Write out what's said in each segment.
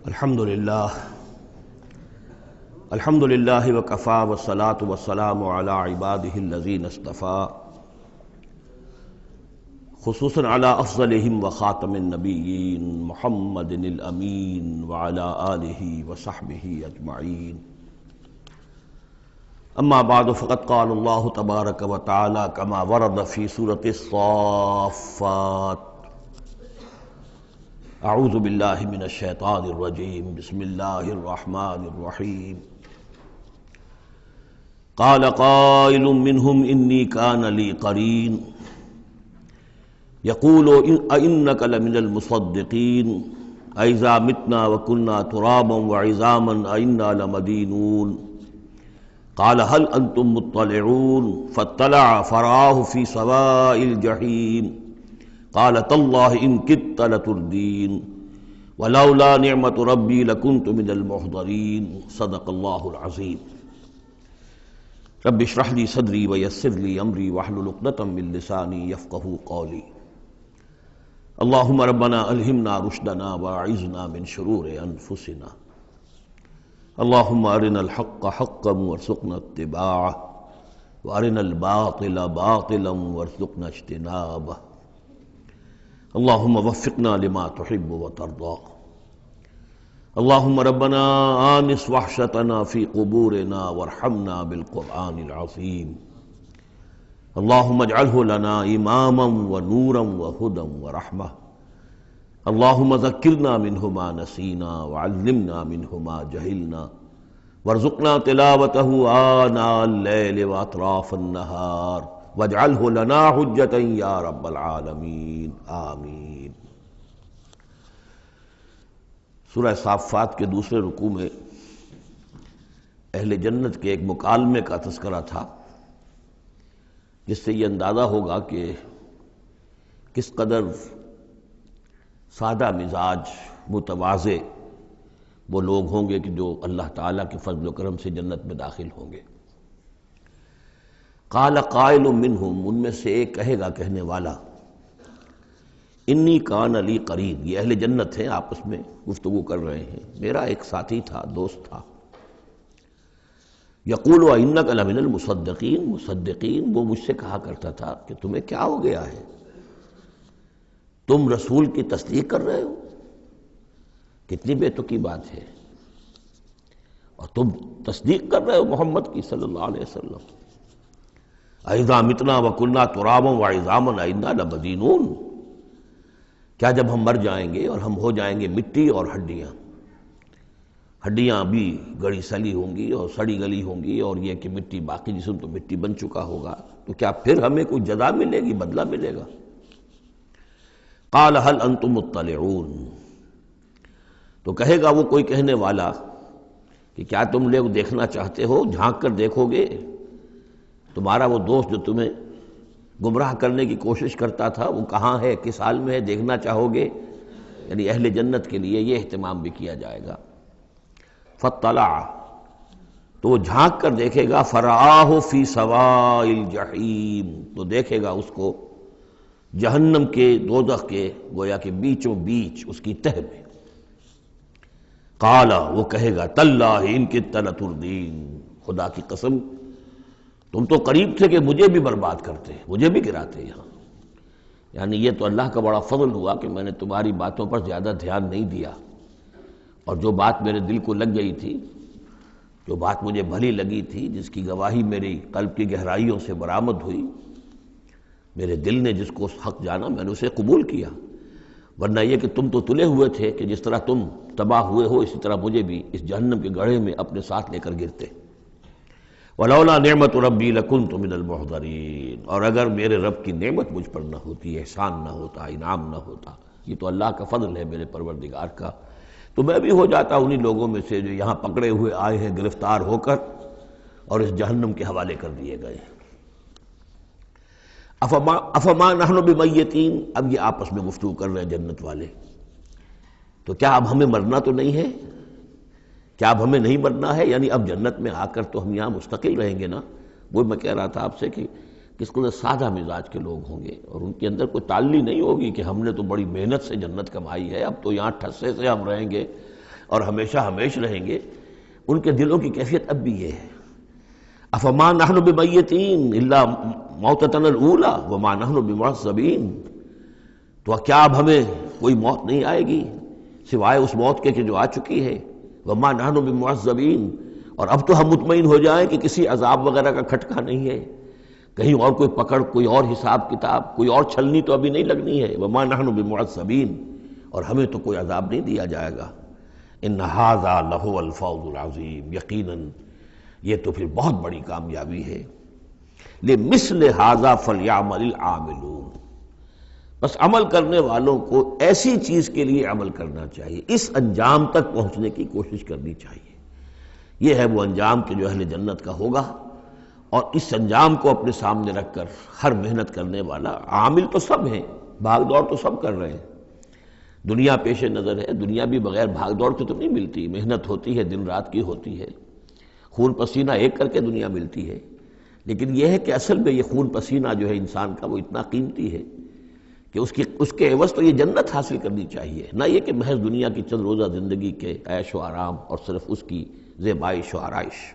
الحمدللہ وکفی والصلاة والسلام علی عباده الذین اصطفی، خصوصاً علی افضلہم وخاتم النبیین محمد الامین وعلی آلہ وصحبہ اجمعین۔ اما بعد فقد قال اللہ تبارک وتعالی کما ورد فی سورة الصافات: اعوذ باللہ من الشیطان الرجیم، بسم اللہ الرحمن الرحیم۔ قال قائل منهم انی کان لی قرین یقول ائنک لمن المصدقین اذا متنا وکنا ترابا وعظاما ائنا لمدینون قال هل انتم مطلعون فاطلع فرآہ فی سواء الجحیم قال تاللہ ان کدت لتردین ولولا نعمت ربی لکنت من المحضرین۔ صدق اللہ العظیم۔ رب اشرح لی صدری ویسر لی امری واحلل عقدۃ من لسانی یفقہوا قولی۔ اللہم ربنا الہمنا رشدنا واعذنا من شرور انفسنا۔ اللہم ارنا الحق حقا وارزقنا اتباعہ وارنا الباطل باطلا وارزقنا اجتنابہ۔ اللہم وفقنا لما تحب وترضى۔ اللہم ربنا آنس وحشتنا فی قبورنا وارحمنا بالقرآن العظیم۔ اللہم اجعلہ لنا اماما ونورا وہدى ورحمہ۔ اللہم ذکرنا منہ ما نسینا وعلمنا منہ ما جہلنا وارزقنا تلاوتہ آناء اللیل واطراف النہار واجعلہ لنا حجۃ یا رب العالمین، آمین۔ سورہ صافات کے دوسرے رکوع میں اہل جنت کے ایک مکالمے کا تذکرہ تھا، جس سے یہ اندازہ ہوگا کہ کس قدر سادہ مزاج متواضع وہ لوگ ہوں گے کہ جو اللہ تعالیٰ کے فضل و کرم سے جنت میں داخل ہوں گے۔ قال قائل منہم، ان میں سے ایک کہے گا کہنے والا، انی کان لی قرین، یہ اہل جنت ہیں آپس میں گفتگو کر رہے ہیں، میرا ایک ساتھی تھا، دوست تھا، یقول ائنک لمن المصدقین، مصدقین وہ مجھ سے کہا کرتا تھا کہ تمہیں کیا ہو گیا ہے، تم رسول کی تصدیق کر رہے ہو، کتنی بے تکی بات ہے، اور تم تصدیق کر رہے ہو محمد کی صلی اللہ علیہ وسلم۔ اذا متنا وکنا ترابا وعظاما ائنا لمدینون، کیا جب ہم مر جائیں گے اور ہم ہو جائیں گے مٹی اور ہڈیاں، ہڈیاں بھی گڑی سلی ہوں گی اور سڑی گلی ہوں گی، اور یہ کہ مٹی باقی جسم تو مٹی بن چکا ہوگا، تو کیا پھر ہمیں کوئی جزا ملے گی، بدلہ ملے گا؟ قال هل انتم مطلعون، تو کہے گا وہ کوئی کہنے والا کہ کیا تم لوگ دیکھنا چاہتے ہو، جھانک کر دیکھو گے، تمہارا وہ دوست جو تمہیں گمراہ کرنے کی کوشش کرتا تھا وہ کہاں ہے، کس حال میں ہے، دیکھنا چاہو گے؟ یعنی اہل جنت کے لیے یہ اہتمام بھی کیا جائے گا۔ فاطلع، تو وہ جھانک کر دیکھے گا، فرآہ فی سواء الجحیم، تو دیکھے گا اس کو جہنم کے، دوزخ کے گویا کہ بیچوں بیچ اس کی تہہ میں۔ قال، وہ کہے گا، تاللہ ان کدت لتردین، خدا کی قسم تم تو قریب تھے کہ مجھے بھی برباد کرتے، مجھے بھی گراتے یہاں، یعنی یہ تو اللہ کا بڑا فضل ہوا کہ میں نے تمہاری باتوں پر زیادہ دھیان نہیں دیا، اور جو بات میرے دل کو لگ گئی تھی، جو بات مجھے بھلی لگی تھی، جس کی گواہی میری قلب کی گہرائیوں سے برآمد ہوئی، میرے دل نے جس کو حق جانا میں نے اسے قبول کیا، ورنہ یہ کہ تم تو تلے ہوئے تھے کہ جس طرح تم تباہ ہوئے ہو اسی طرح مجھے بھی اس جہنم کے گڑھے میں اپنے ساتھ لے کر گرتے۔ ولولا نعمت ربی لکنت من المحضرین، اور اگر میرے رب کی نعمت مجھ پر نہ ہوتی، احسان نہ ہوتا، انعام نہ ہوتا، یہ تو اللہ کا فضل ہے میرے پروردگار کا، تو میں بھی ہو جاتا انہی لوگوں میں سے جو یہاں پکڑے ہوئے آئے ہیں گرفتار ہو کر اور اس جہنم کے حوالے کر دیے گئے۔ افما نحن بمیتین، اب یہ آپس میں گفتگو کر رہے ہیں جنت والے، تو کیا اب ہمیں مرنا تو نہیں ہے، کیا اب ہمیں نہیں مرنا ہے، یعنی اب جنت میں آ کر تو ہم یہاں مستقل رہیں گے نا۔ وہ میں کہہ رہا تھا آپ سے کہ کس قدر سادہ مزاج کے لوگ ہوں گے، اور ان کے اندر کوئی تعلی نہیں ہوگی کہ ہم نے تو بڑی محنت سے جنت کمائی ہے، اب تو یہاں ٹھسے سے ہم رہیں گے، اور ہمیشہ ہمیش رہیں گے، ان کے دلوں کی کیفیت اب بھی یہ ہے۔ افما نحن بمیتین الا موتتنا الاولی وما نحن بمعذبین، تو کیا اب ہمیں کوئی موت نہیں آئے گی سوائے اس موت کے کہ جو آ چکی ہے؟ وما نحن بمعذبین، اور اب تو ہم مطمئن ہو جائیں کہ کسی عذاب وغیرہ کا کھٹکا نہیں ہے، کہیں اور کوئی پکڑ، کوئی اور حساب کتاب، کوئی اور چھلنی تو ابھی نہیں لگنی ہے۔ وما نحن بمعذبین، اور ہمیں تو کوئی عذاب نہیں دیا جائے گا۔ ان ھذا لہو الفوز العظیم، یقیناً یہ تو پھر بہت بڑی کامیابی ہے۔ لمثل ھذا فلیعمل العاملون، بس عمل کرنے والوں کو ایسی چیز کے لیے عمل کرنا چاہیے، اس انجام تک پہنچنے کی کوشش کرنی چاہیے۔ یہ ہے وہ انجام کہ جو اہل جنت کا ہوگا، اور اس انجام کو اپنے سامنے رکھ کر ہر محنت کرنے والا، عامل تو سب ہیں، بھاگ دوڑ تو سب کر رہے ہیں، دنیا پیش نظر ہے، دنیا بھی بغیر بھاگ دوڑ کے تو نہیں ملتی، محنت ہوتی ہے، دن رات کی ہوتی ہے، خون پسینہ ایک کر کے دنیا ملتی ہے، لیکن یہ ہے کہ اصل میں یہ خون پسینہ جو ہے انسان کا وہ اتنا قیمتی ہے کہ اس کے عوض تو یہ جنت حاصل کرنی چاہیے، نہ یہ کہ محض دنیا کی چند روزہ زندگی کے عیش و آرام اور صرف اس کی زیبائش و آرائش۔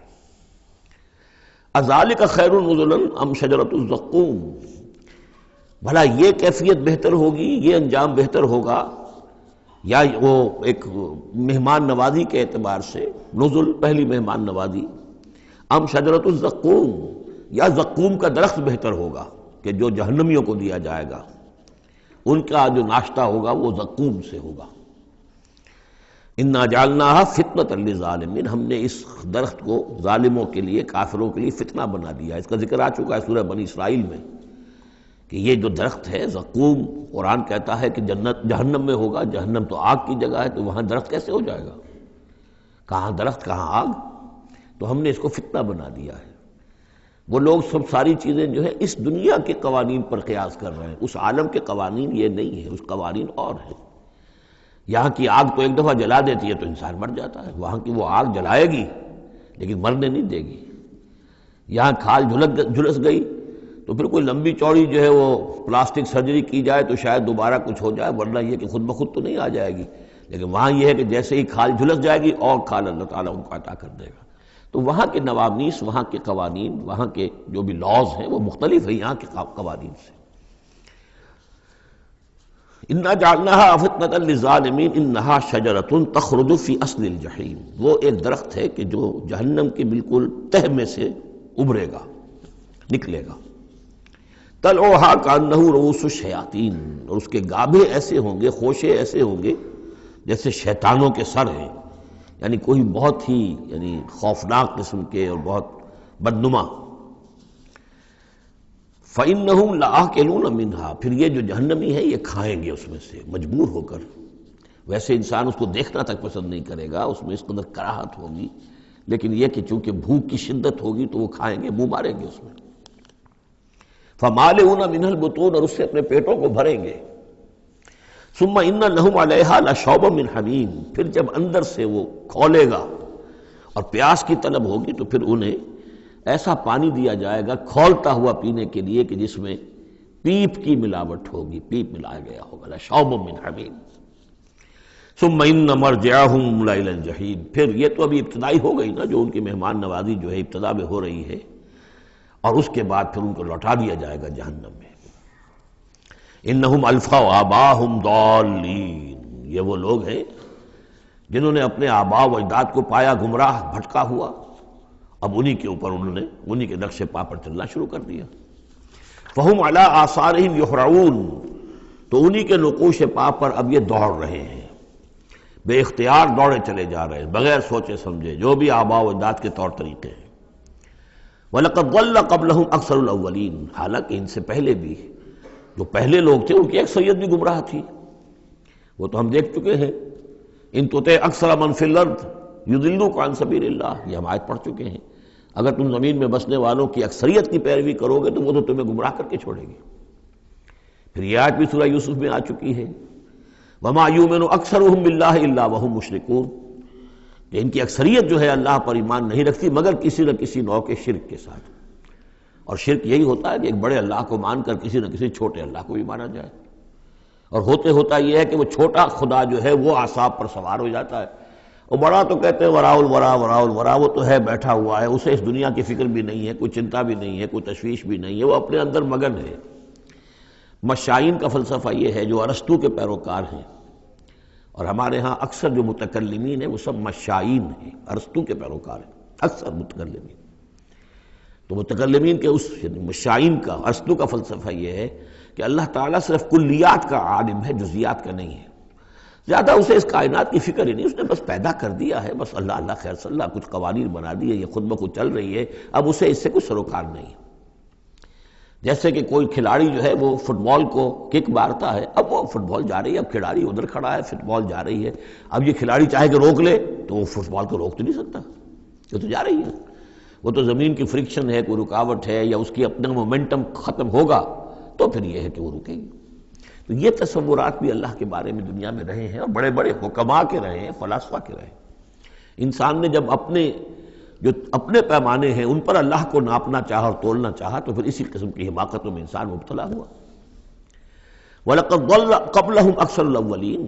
اذالک خیر نزلا ام شجرۃ الزقوم، بھلا یہ کیفیت بہتر ہوگی، یہ انجام بہتر ہوگا، یا وہ ایک مہمان نوازی کے اعتبار سے نزل پہلی مہمان نوازی، ام شجرۃ الزقوم، یا زقوم کا درخت بہتر ہوگا کہ جو جہنمیوں کو دیا جائے گا، ان کا جو ناشتہ ہوگا وہ زقوم سے ہوگا۔ انا جعلناها فتنۃ للظالمین، ہم نے اس درخت کو ظالموں کے لیے، کافروں کے لیے فتنہ بنا دیا۔ اس کا ذکر آ چکا ہے سورہ بنی اسرائیل میں کہ یہ جو درخت ہے زقوم، قرآن کہتا ہے کہ جنت جہنم میں ہوگا، جہنم تو آگ کی جگہ ہے، تو وہاں درخت کیسے ہو جائے گا؟ کہاں درخت کہاں آگ؟ تو ہم نے اس کو فتنہ بنا دیا ہے۔ وہ لوگ سب ساری چیزیں جو ہے اس دنیا کے قوانین پر قیاس کر رہے ہیں، اس عالم کے قوانین یہ نہیں ہے، اس قوانین اور ہیں۔ یہاں کی آگ تو ایک دفعہ جلا دیتی ہے تو انسان مر جاتا ہے، وہاں کی وہ آگ جلائے گی لیکن مرنے نہیں دے گی۔ یہاں کھال جھلس گئی تو پھر کوئی لمبی چوڑی جو ہے وہ پلاسٹک سرجری کی جائے تو شاید دوبارہ کچھ ہو جائے، ورنہ یہ کہ خود بخود تو نہیں آ جائے گی، لیکن وہاں یہ ہے کہ جیسے ہی کھال جھلس جائے گی اور کھال اللہ تعالیٰ ان کو عطا کر دے گا۔ تو وہاں کے نوامیس، وہاں کے قوانین، وہاں کے جو بھی لاز ہیں وہ مختلف ہیں یہاں کے قوانین سے۔ انا جعلناها فتنۃ للظالمین انہا شجرۃ تخرج فی اصل الجحیم، وہ ایک درخت ہے کہ جو جہنم کے بالکل تہ میں سے ابھرے گا، نکلے گا۔ طلعھا کانہ رؤوس الشیاطین، اور اس کے گابھے ایسے ہوں گے، خوشے ایسے ہوں گے جیسے شیطانوں کے سر ہیں، یعنی کوئی بہت ہی خوفناک قسم کے اور بہت بدنما۔ فَإِنَّهُمْ لَآكِلُونَ مِنْهَا، پھر یہ جو جہنمی ہے یہ کھائیں گے اس میں سے مجبور ہو کر۔ ویسے انسان اس کو دیکھنا تک پسند نہیں کرے گا، اس میں اس قدر کراہت ہوگی، لیکن یہ کہ چونکہ بھوک کی شدت ہوگی تو وہ کھائیں گے، منہ ماریں گے اس میں۔ فَمَالِئُونَ مِنْهَا الْبُطُونَ، اور اس سے اپنے پیٹوں کو بھریں گے۔ ثُمَّ إِنَّ لَهُمْ عَلَيْهَا لَشَوْبًا مِّنْ حَمِيمٍ، پھر جب اندر سے وہ کھولے گا اور پیاس کی طلب ہوگی تو پھر انہیں ایسا پانی دیا جائے گا کھولتا ہوا پینے کے لیے کہ جس میں پیپ کی ملاوٹ ہوگی، پیپ ملایا گیا ہوگا۔ لَشَوْبًا مِّنْ حَمِيمٍ ثُمَّ إِنَّ مَرْجِعَهُمْ لَإِلَى الْجَحِيمِ، پھر یہ تو ابھی ابتدائی ہو گئی نا، جو ان کی مہمان نوازی جو ہے ابتدا میں ہو رہی ہے، اور اس کے بعد پھر ان کو لوٹا دیا جائے گا جہنم میں۔ انہم الفوا آباہم ضالین، یہ وہ لوگ ہیں جنہوں نے اپنے آباء و اجداد کو پایا گمراہ، بھٹکا ہوا، اب انہی کے اوپر انہوں نے انہی کے نقش پا پر چلنا شروع کر دیا۔ فہم علی آثارہم یہرعون، تو انہی کے نقوش پا پر اب یہ دوڑ رہے ہیں، بے اختیار دوڑے چلے جا رہے ہیں، بغیر سوچے سمجھے، جو بھی آباء و اجداد کے طور طریقے ہیں۔ وَلَقَدْ ضَلَّ قَبْلَهُمْ أَكْثَرُ الْأَوَّلِينَ، حالانکہ ان سے پہلے بھی جو پہلے لوگ تھے ان کی اکثریت بھی گمراہ تھی، وہ تو ہم دیکھ چکے ہیں۔ ان تُطِعْ أَكْثَرَ مَنْ فِي الْأَرْضِ يُضِلُّوكَ عَنْ سَبِيلِ اللَّهِ، یہ ہم آیت پڑھ چکے ہیں۔ اگر تم زمین میں بسنے والوں کی اکثریت کی پیروی کرو گے تو وہ تو تمہیں گمراہ کر کے چھوڑے گی۔ پھر یہ آیت بھی سورہ یوسف میں آ چکی ہے، وَمَا يُؤْمِنُ أَكْثَرُهُم بِاللَّهِ إِلَّا وَهُم مُشْرِكُونَ، کہ ان کی اکثریت جو ہے اللہ پر ایمان نہیں رکھتی مگر کسی نہ کسی نوع کے شرک کے ساتھ، اور شرک یہی ہوتا ہے کہ ایک بڑے اللہ کو مان کر کسی نہ کسی چھوٹے اللہ کو بھی مانا جائے، اور ہوتا یہ ہے کہ وہ چھوٹا خدا جو ہے وہ اعصاب پر سوار ہو جاتا ہے، اور بڑا تو کہتے ہیں وراء الورا وراء الورا، وہ تو ہے بیٹھا ہوا ہے، اسے اس دنیا کی فکر بھی نہیں ہے، کوئی چنتا بھی نہیں ہے، کوئی تشویش بھی نہیں ہے، وہ اپنے اندر مگن ہے۔ مشائین کا فلسفہ یہ ہے جو ارسطو کے پیروکار ہیں، اور ہمارے ہاں اکثر جو متکلمین ہیں وہ سب مشائین ہیں، ارسطو کے پیروکار ہیں اکثر متکلمین۔ تو متکلمین کے اس مشائین کا، ارسطو کا فلسفہ یہ ہے کہ اللہ تعالیٰ صرف کلیات کا عالم ہے، جزیات کا نہیں ہے۔ زیادہ اسے اس کائنات کی فکر ہی نہیں، اس نے بس پیدا کر دیا ہے، بس اللہ اللہ خیر صلی اللہ، کچھ قوانین بنا دیے، یہ خود بخود چل رہی ہے، اب اسے اس سے کوئی سروکار نہیں ہے۔ جیسے کہ کوئی کھلاڑی جو ہے وہ فٹ بال کو کک مارتا ہے، اب وہ فٹ بال جا رہی ہے، اب کھلاڑی ادھر کھڑا ہے، فٹ بال جا رہی ہے، اب یہ کھلاڑی چاہے کہ روک لے تو وہ فٹ بال کو روک تو نہیں سکتا، یہ تو جا رہی ہے، وہ تو زمین کی فرکشن ہے، کوئی رکاوٹ ہے، یا اس کی اپنا مومنٹم ختم ہوگا تو پھر یہ ہے کہ وہ رکے گی۔ تو یہ تصورات بھی اللہ کے بارے میں دنیا میں رہے ہیں، اور بڑے بڑے حکماء کے رہے ہیں، فلاسفہ کے رہے ہیں۔ انسان نے جب اپنے پیمانے ہیں ان پر اللہ کو ناپنا چاہا اور تولنا چاہا تو پھر اسی قسم کی حماقتوں میں انسان مبتلا ہوا۔ وَلَقَدْ ضَلَّ قَبْلَهُمْ أَكْثَرُ الْأَوَّلِينَ،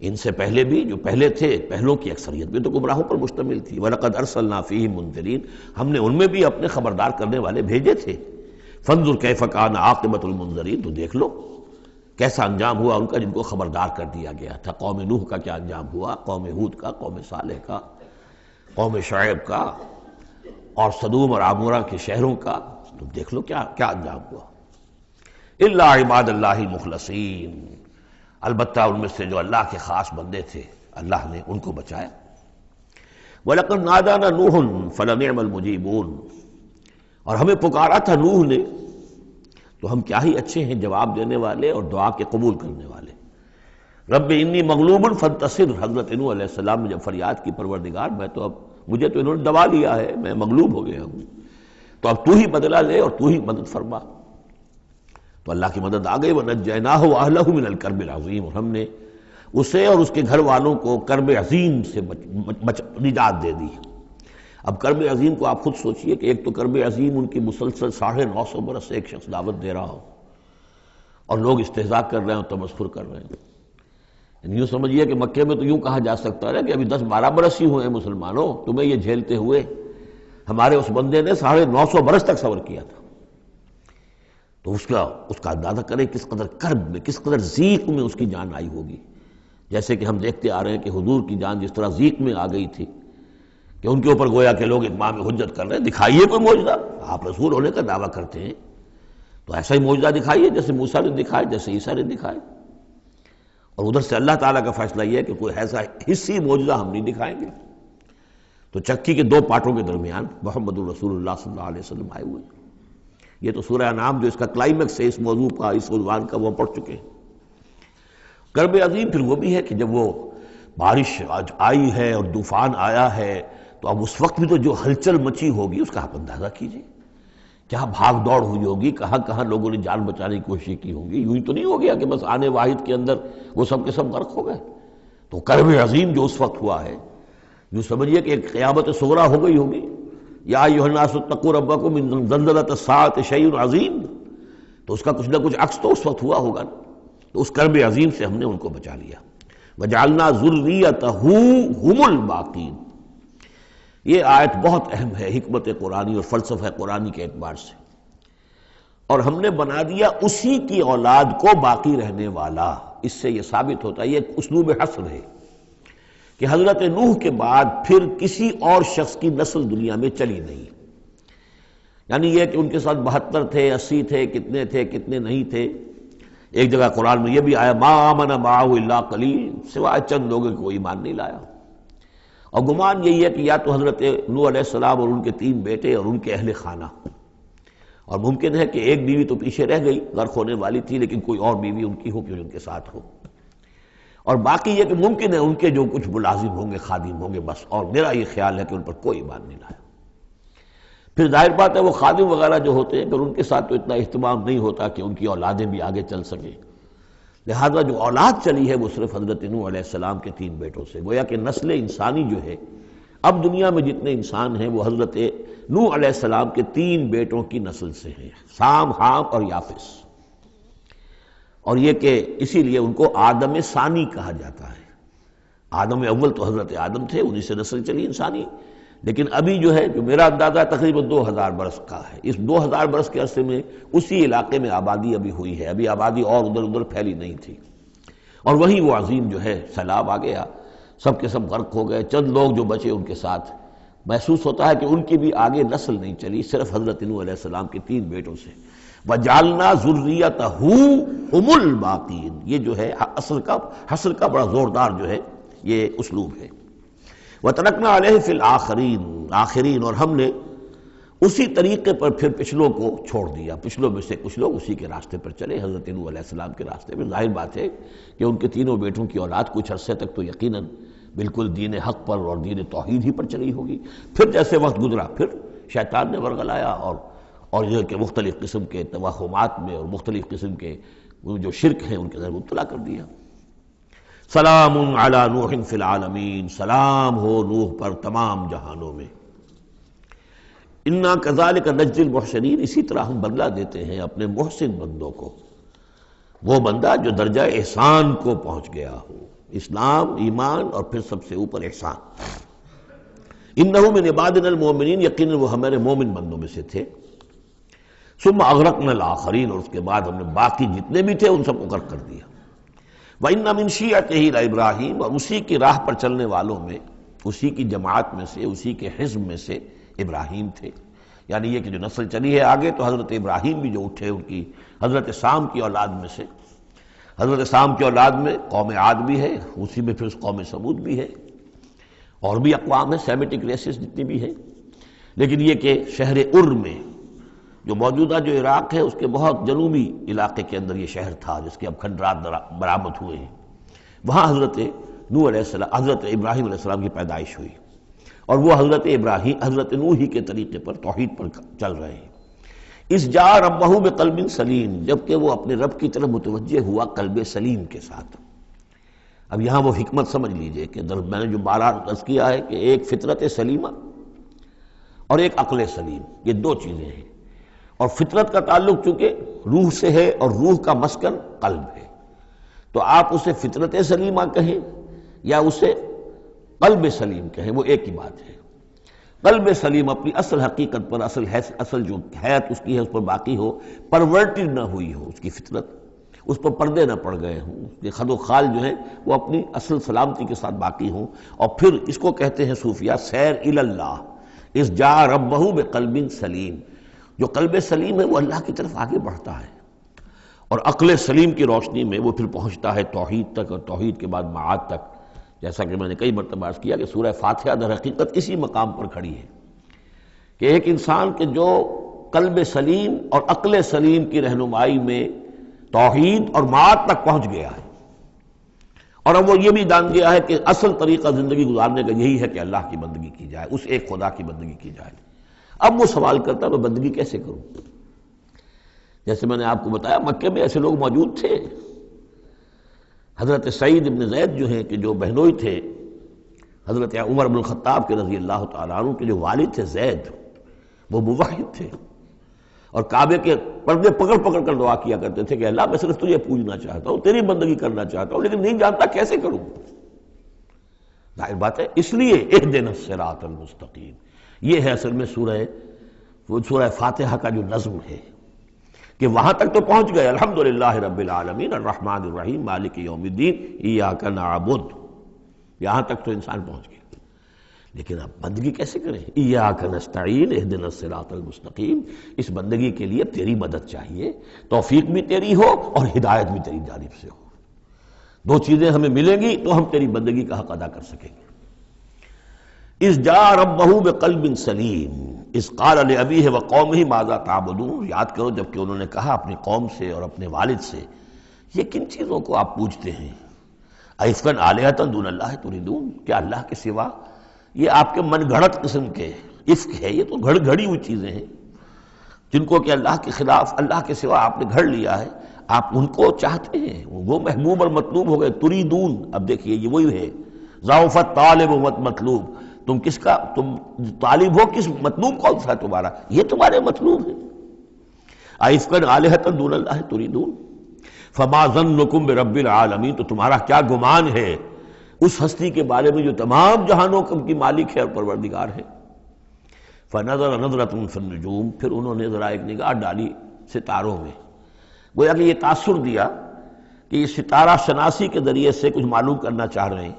ان سے پہلے بھی جو پہلے تھے، پہلوں کی اکثریت بھی تو گمراہوں پر مشتمل تھی۔ وَلَقَدْ أَرْسَلْنَا فِيهِمْ مُنذِرِينَ، ہم نے ان میں بھی اپنے خبردار کرنے والے بھیجے تھے۔ فَانظُرْ كَيْفَ كَانَ عَاقِبَةُ الْمُنذَرِينَ، تو دیکھ لو کیسا انجام ہوا ان کا جن کو خبردار کر دیا گیا تھا۔ قوم نوح کا کیا انجام ہوا، قوم ہود کا، قوم صالح کا، قوم شعیب کا، اور سدوم اور عمورہ کے شہروں کا، تو دیکھ لو کیا کیا انجام ہوا۔ الا عباد اللہ المخلصین، البتہ ان میں سے جو اللہ کے خاص بندے تھے اللہ نے ان کو بچایا۔ وَلَقَدْ نَادَانَا نُوحٌ فَلَنِعْمَ الْمُجِيبُونَ، اور ہمیں پکارا تھا نوح نے تو ہم کیا ہی اچھے ہیں جواب دینے والے اور دعا کے قبول کرنے والے۔ رب انی مغلوب فانتصر، حضرت نوح علیہ السلام نے جب فریاد کی پروردگار مجھے تو انہوں نے دبا لیا ہے، میں مغلوب ہو گیا ہوں، تو اب تو ہی بدلہ لے اور تو ہی مدد فرما۔ تو اللہ کی مدد آ گئی، وَنَجَّيْنَاهُ وَأَهْلَهُ مِنَ الْكَرْبِ الْعَظِيمِ، اور ہم نے اسے اور اس کے گھر والوں کو کرب عظیم سے نجات دے دی۔ اب کرب عظیم کو آپ خود سوچئے کہ ایک تو کرب عظیم ان کی مسلسل 950 برس سے ایک شخص دعوت دے رہا ہو اور لوگ استہزاء کر رہے ہیں اور تمسخر کر رہے ہیں۔ یوں سمجھیے کہ مکے میں تو یوں کہا جا سکتا ہے کہ ابھی 10-12 برس ہی ہوئے ہیں مسلمانوں تمہیں یہ جھیلتے ہوئے، ہمارے اس بندے نے 950 برس تک صبر کیا تھا۔ تو اس کا اندازہ کریں کس قدر کرب میں، کس قدر ضیق میں اس کی جان آئی ہوگی۔ جیسے کہ ہم دیکھتے آ رہے ہیں کہ حضور کی جان جس طرح ضیق میں آ گئی تھی کہ ان کے اوپر گویا کہ لوگ اتمام حجت کر رہے ہیں، دکھائیے کوئی معجزہ، آپ رسول ہونے کا دعویٰ کرتے ہیں تو ایسا ہی معجزہ دکھائیے جیسے موسیٰ نے دکھائے، جیسے عیسیٰ نے دکھائے۔ اور ادھر سے اللہ تعالیٰ کا فیصلہ یہ ہے کہ کوئی ایسا حصی معجزہ ہم نہیں دکھائیں گے۔ تو چکی کے 2 پارٹوں کے درمیان محمد الرسول اللہ صلی اللہ علیہ وسلم آئے ہوئے۔ یہ تو سورہ انعام جو اس کا کلائمیکس ہے اس موضوع کا، اس عنوان کا، وہ پڑھ چکے ہیں۔ کرب عظیم پھر وہ بھی ہے کہ جب وہ بارش آئی ہے اور طوفان آیا ہے تو اب اس وقت بھی تو جو ہلچل مچی ہوگی اس کا آپ اندازہ کیجئے، کیا بھاگ دوڑ ہوئی ہوگی، کہاں کہاں لوگوں نے جان بچانے کی کوشش کی ہوگی۔ یوں ہی تو نہیں ہو گیا کہ بس آنے واحد کے اندر وہ سب کے سب غرق ہو گئے۔ تو کرب عظیم جو اس وقت ہوا ہے، یوں سمجھیے کہ ایک قیامت صغریٰ ہو گئی ہوگی۔ یا ایھا الناس اتقوا ربکم ان زلزلۃ الساعۃ شیء عظیم، تو اس کا کچھ نہ کچھ عکس تو اس وقت ہوا ہوگا۔ تو اس کرب عظیم سے ہم نے ان کو بچا لیا۔ وجعلنا ذریتہ هم الباقین، یہ آیت بہت اہم ہے حکمت قرآنی اور فلسفہ قرآنی کے اعتبار سے۔ اور ہم نے بنا دیا اسی کی اولاد کو باقی رہنے والا۔ اس سے یہ ثابت ہوتا ہے، یہ ایک اسلوب حصر ہے کہ حضرت نوح کے بعد پھر کسی اور شخص کی نسل دنیا میں چلی نہیں۔ یعنی یہ کہ ان کے ساتھ 72 تھے، 80 تھے، کتنے نہیں تھے۔ ایک جگہ قرآن میں یہ بھی آیا ما آمن معہ الا قلیل، سوائے چند لوگوں کو ایمان نہیں لایا۔ اور گمان یہی ہے کہ یا تو حضرت نوح علیہ السلام اور ان کے 3 بیٹے اور ان کے اہل خانہ، اور ممکن ہے کہ ایک بیوی تو پیچھے رہ گئی، غرق ہونے والی تھی، لیکن کوئی اور بیوی ان کی ہو کہ ان کے ساتھ ہو، اور باقی یہ کہ ممکن ہے ان کے جو کچھ ملازم ہوں گے، خادم ہوں گے بس، اور میرا یہ خیال ہے کہ ان پر کوئی ایمان نہیں لایا۔ پھر ظاہر بات ہے وہ خادم وغیرہ جو ہوتے ہیں پھر ان کے ساتھ تو اتنا اہتمام نہیں ہوتا کہ ان کی اولادیں بھی آگے چل سکیں، لہذا جو اولاد چلی ہے وہ صرف حضرت نوح علیہ السلام کے 3 بیٹوں سے۔ گویا کہ نسل انسانی جو ہے اب دنیا میں جتنے انسان ہیں وہ حضرت نوح علیہ السلام کے 3 بیٹوں کی نسل سے ہیں، سام، حام اور یافس۔ اور یہ کہ اسی لیے ان کو آدم ثانی کہا جاتا ہے۔ آدم اول تو حضرت آدم تھے، انہی سے نسل چلی انسانی، لیکن ابھی جو ہے جو میرا اندازہ تقریباً 2000 برس کا ہے، اس 2000 برس کے عرصے میں اسی علاقے میں آبادی ابھی ہوئی ہے، ابھی آبادی اور ادھر ادھر پھیلی نہیں تھی، اور وہی وہ عظیم جو ہے سیلاب آ گیا، سب کے سب غرق ہو گئے، چند لوگ جو بچے ان کے ساتھ، محسوس ہوتا ہے کہ ان کی بھی آگے نسل نہیں چلی، صرف حضرت نوح علیہ السلام کے 3 بیٹوں سے۔ وَجَعَلْنَا ذُرِّيَّتَهُ هُمُ الْبَاقِينَ، یہ جو ہے حصر کا بڑا زوردار جو ہے یہ اسلوب ہے۔ وَتَرَكْنَا عَلَيْهِ فِي الْآخِرِينَ، آخرین، اور ہم نے اسی طریقے پر پھر پچھلوں کو چھوڑ دیا، پچھلوں میں سے کچھ لوگ اسی کے راستے پر چلے، حضرت نوح علیہ السلام کے راستے میں۔ ظاہر بات ہے کہ ان کے تینوں بیٹوں کی اولاد کچھ عرصے تک تو یقیناً بالکل دین حق پر اور دین توحید ہی پر چلی ہوگی، پھر جیسے وقت گزرا پھر شیطان نے ورغلایا اور یہ کہ مختلف قسم کے توہمات میں اور مختلف قسم کے وہ جو شرک ہیں ان کے اندر مبتلا کر دیا۔ سلام علی نوح فی العالمین، سلام ہو نوح پر تمام جہانوں میں۔ انا کذالک نجزی المحسنین، اسی طرح ہم بدلہ دیتے ہیں اپنے محسن بندوں کو، وہ بندہ جو درجہ احسان کو پہنچ گیا ہو، اسلام، ایمان اور پھر سب سے اوپر احسان۔ انہ من عبادنا المؤمنین، یقیناً وہ ہمارے مومن بندوں میں سے تھے۔ ثم اغرقنا الآخرین، اور اس کے بعد ہم نے باقی جتنے بھی تھے ان سب کو غرق کر دیا۔ وَإِنَّ مِن شِيعَتِهِ لَإِبْرَاهِيمَ، اور اسی کی راہ پر چلنے والوں میں، اسی کی جماعت میں سے، اسی کے حزب میں سے ابراہیم تھے، یعنی یہ کہ جو نسل چلی ہے آگے تو حضرت ابراہیم بھی جو اٹھے ان کی حضرت سام کی اولاد میں سے، حضرت سام کی اولاد میں قوم عاد بھی ہے، اسی میں پھر قوم سمود بھی ہے، اور بھی اقوام ہیں سیمیٹک ریسز جتنی بھی ہیں، لیکن یہ کہ شہر ار میں جو موجودہ جو عراق ہے اس کے بہت جنوبی علاقے کے اندر یہ شہر تھا جس کے اب کھنڈرات برآمد ہوئے ہیں، وہاں حضرت نوح علیہ السلام، حضرت ابراہیم علیہ السلام کی پیدائش ہوئی، اور وہ حضرت نوح ہی کے طریقے پر توحید پر چل رہے ہیں۔ اس جا ربہ بقلب سلیم، جبکہ وہ اپنے رب کی طرف متوجہ ہوا قلب سلیم کے ساتھ۔ اب یہاں وہ حکمت سمجھ لیجئے کہ میں نے جو بارہ عرض کیا ہے کہ ایک فطرت سلیمہ اور ایک عقل سلیم، یہ دو چیزیں ہیں، اور فطرت کا تعلق چونکہ روح سے ہے اور روح کا مسکن قلب ہے، تو آپ اسے فطرت سلیمہ کہیں یا اسے قلب سلیم کہیں، وہ ایک ہی بات ہے۔ قلب سلیم اپنی اصل حقیقت پر، اصل جو حیات اس کی ہے اس پر باقی ہو، پرورٹڈ نہ ہوئی ہو اس کی فطرت، اس پر پردے نہ پڑ گئے ہوں، اس کے خد و خال جو ہیں وہ اپنی اصل سلامتی کے ساتھ باقی ہوں، اور پھر اس کو کہتے ہیں صوفیہ سیر الی اللہ، اس جا ربہ بقلب سلیم، جو قلب سلیم ہے وہ اللہ کی طرف آگے بڑھتا ہے، اور عقل سلیم کی روشنی میں وہ پھر پہنچتا ہے توحید تک، اور توحید کے بعد معاد تک، جیسا کہ میں نے کئی مرتبہ عرض کیا کہ سورہ فاتحہ در حقیقت اسی مقام پر کھڑی ہے کہ ایک انسان کے جو قلب سلیم اور عقل سلیم کی رہنمائی میں توحید اور معاد تک پہنچ گیا ہے، اور اب وہ یہ بھی جان گیا ہے کہ اصل طریقہ زندگی گزارنے کا یہی ہے کہ اللہ کی بندگی کی جائے، اس ایک خدا کی بندگی کی جائے۔ اب وہ سوال کرتا ہے میں بندگی کیسے کروں؟ جیسے میں نے آپ کو بتایا مکے میں ایسے لوگ موجود تھے، حضرت سعید ابن زید جو ہیں کہ جو بہنوئی تھے حضرت عمر بن الخطاب کے رضی اللہ تعالیٰ عنہ کے جو والد تھے زید، وہ موحد تھے، اور کعبے کے پردے پکڑ پکڑ کر دعا کیا کرتے تھے کہ اللہ میں صرف تجھے پوجنا چاہتا ہوں، تیری بندگی کرنا چاہتا ہوں، لیکن نہیں جانتا کیسے کروں۔ ظاہر بات ہے، اس لیے اہدنا الصراط المستقیم، یہ ہے اصل میں سورہ فاتحہ کا جو نظم ہے کہ وہاں تک تو پہنچ گئے، الحمدللہ رب العالمین الرحمن الرحیم مالک یوم الدین ایاک نعبد، یہاں تک تو انسان پہنچ گیا، لیکن اب بندگی کیسے کریں؟ ایاک نستعین اہدنا الصراط المستقیم، اس بندگی کے لیے تیری مدد چاہیے، توفیق بھی تیری ہو اور ہدایت بھی تیری جانب سے ہو، دو چیزیں ہمیں ملیں گی تو ہم تیری بندگی کا حق ادا کر سکیں گے۔ اذ جاء ربہ بقلب سلیم اذ قال لأبیہ وقومہ ماذا تعبدون، یاد کرو جب کہ انہوں نے کہا اپنی قوم سے اور اپنے والد سے یہ کن چیزوں کو آپ پوجتے ہیں؟ ائفکا آلہۃ دون اللہ تریدون، کیا اللہ کے سوا؟ یہ آپ کے من گھڑت قسم کے افک ہے، یہ تو گھڑی ہوئی چیزیں ہیں جن کو کہ اللہ کے خلاف، اللہ کے سوا آپ نے گھڑ لیا ہے، آپ ان کو چاہتے ہیں، وہ محبوب اور مطلوب ہو گئے، تریدون۔ اب دیکھیے یہ وہی ہے ضعف الطالب مطلوب، تم کس کا تم طالب ہو، کس مطلوب کون سا ہے تمہارا؟ یہ تمہارے مطلوب ہے۔ ائفکا آلہۃ دون اللہ تریدون فما ظنکم برب العالمین، تو تمہارا کیا گمان ہے اس ہستی کے بارے میں جو تمام جہانوں کی مالک ہے اور پروردگار ہے۔ فنظر نظرۃ فی النجوم، پھر انہوں نے ذرا ایک نگاہ ڈالی ستاروں میں، گویا کہ یہ تاثر دیا کہ یہ ستارہ شناسی کے ذریعے سے کچھ معلوم کرنا چاہ رہے ہیں،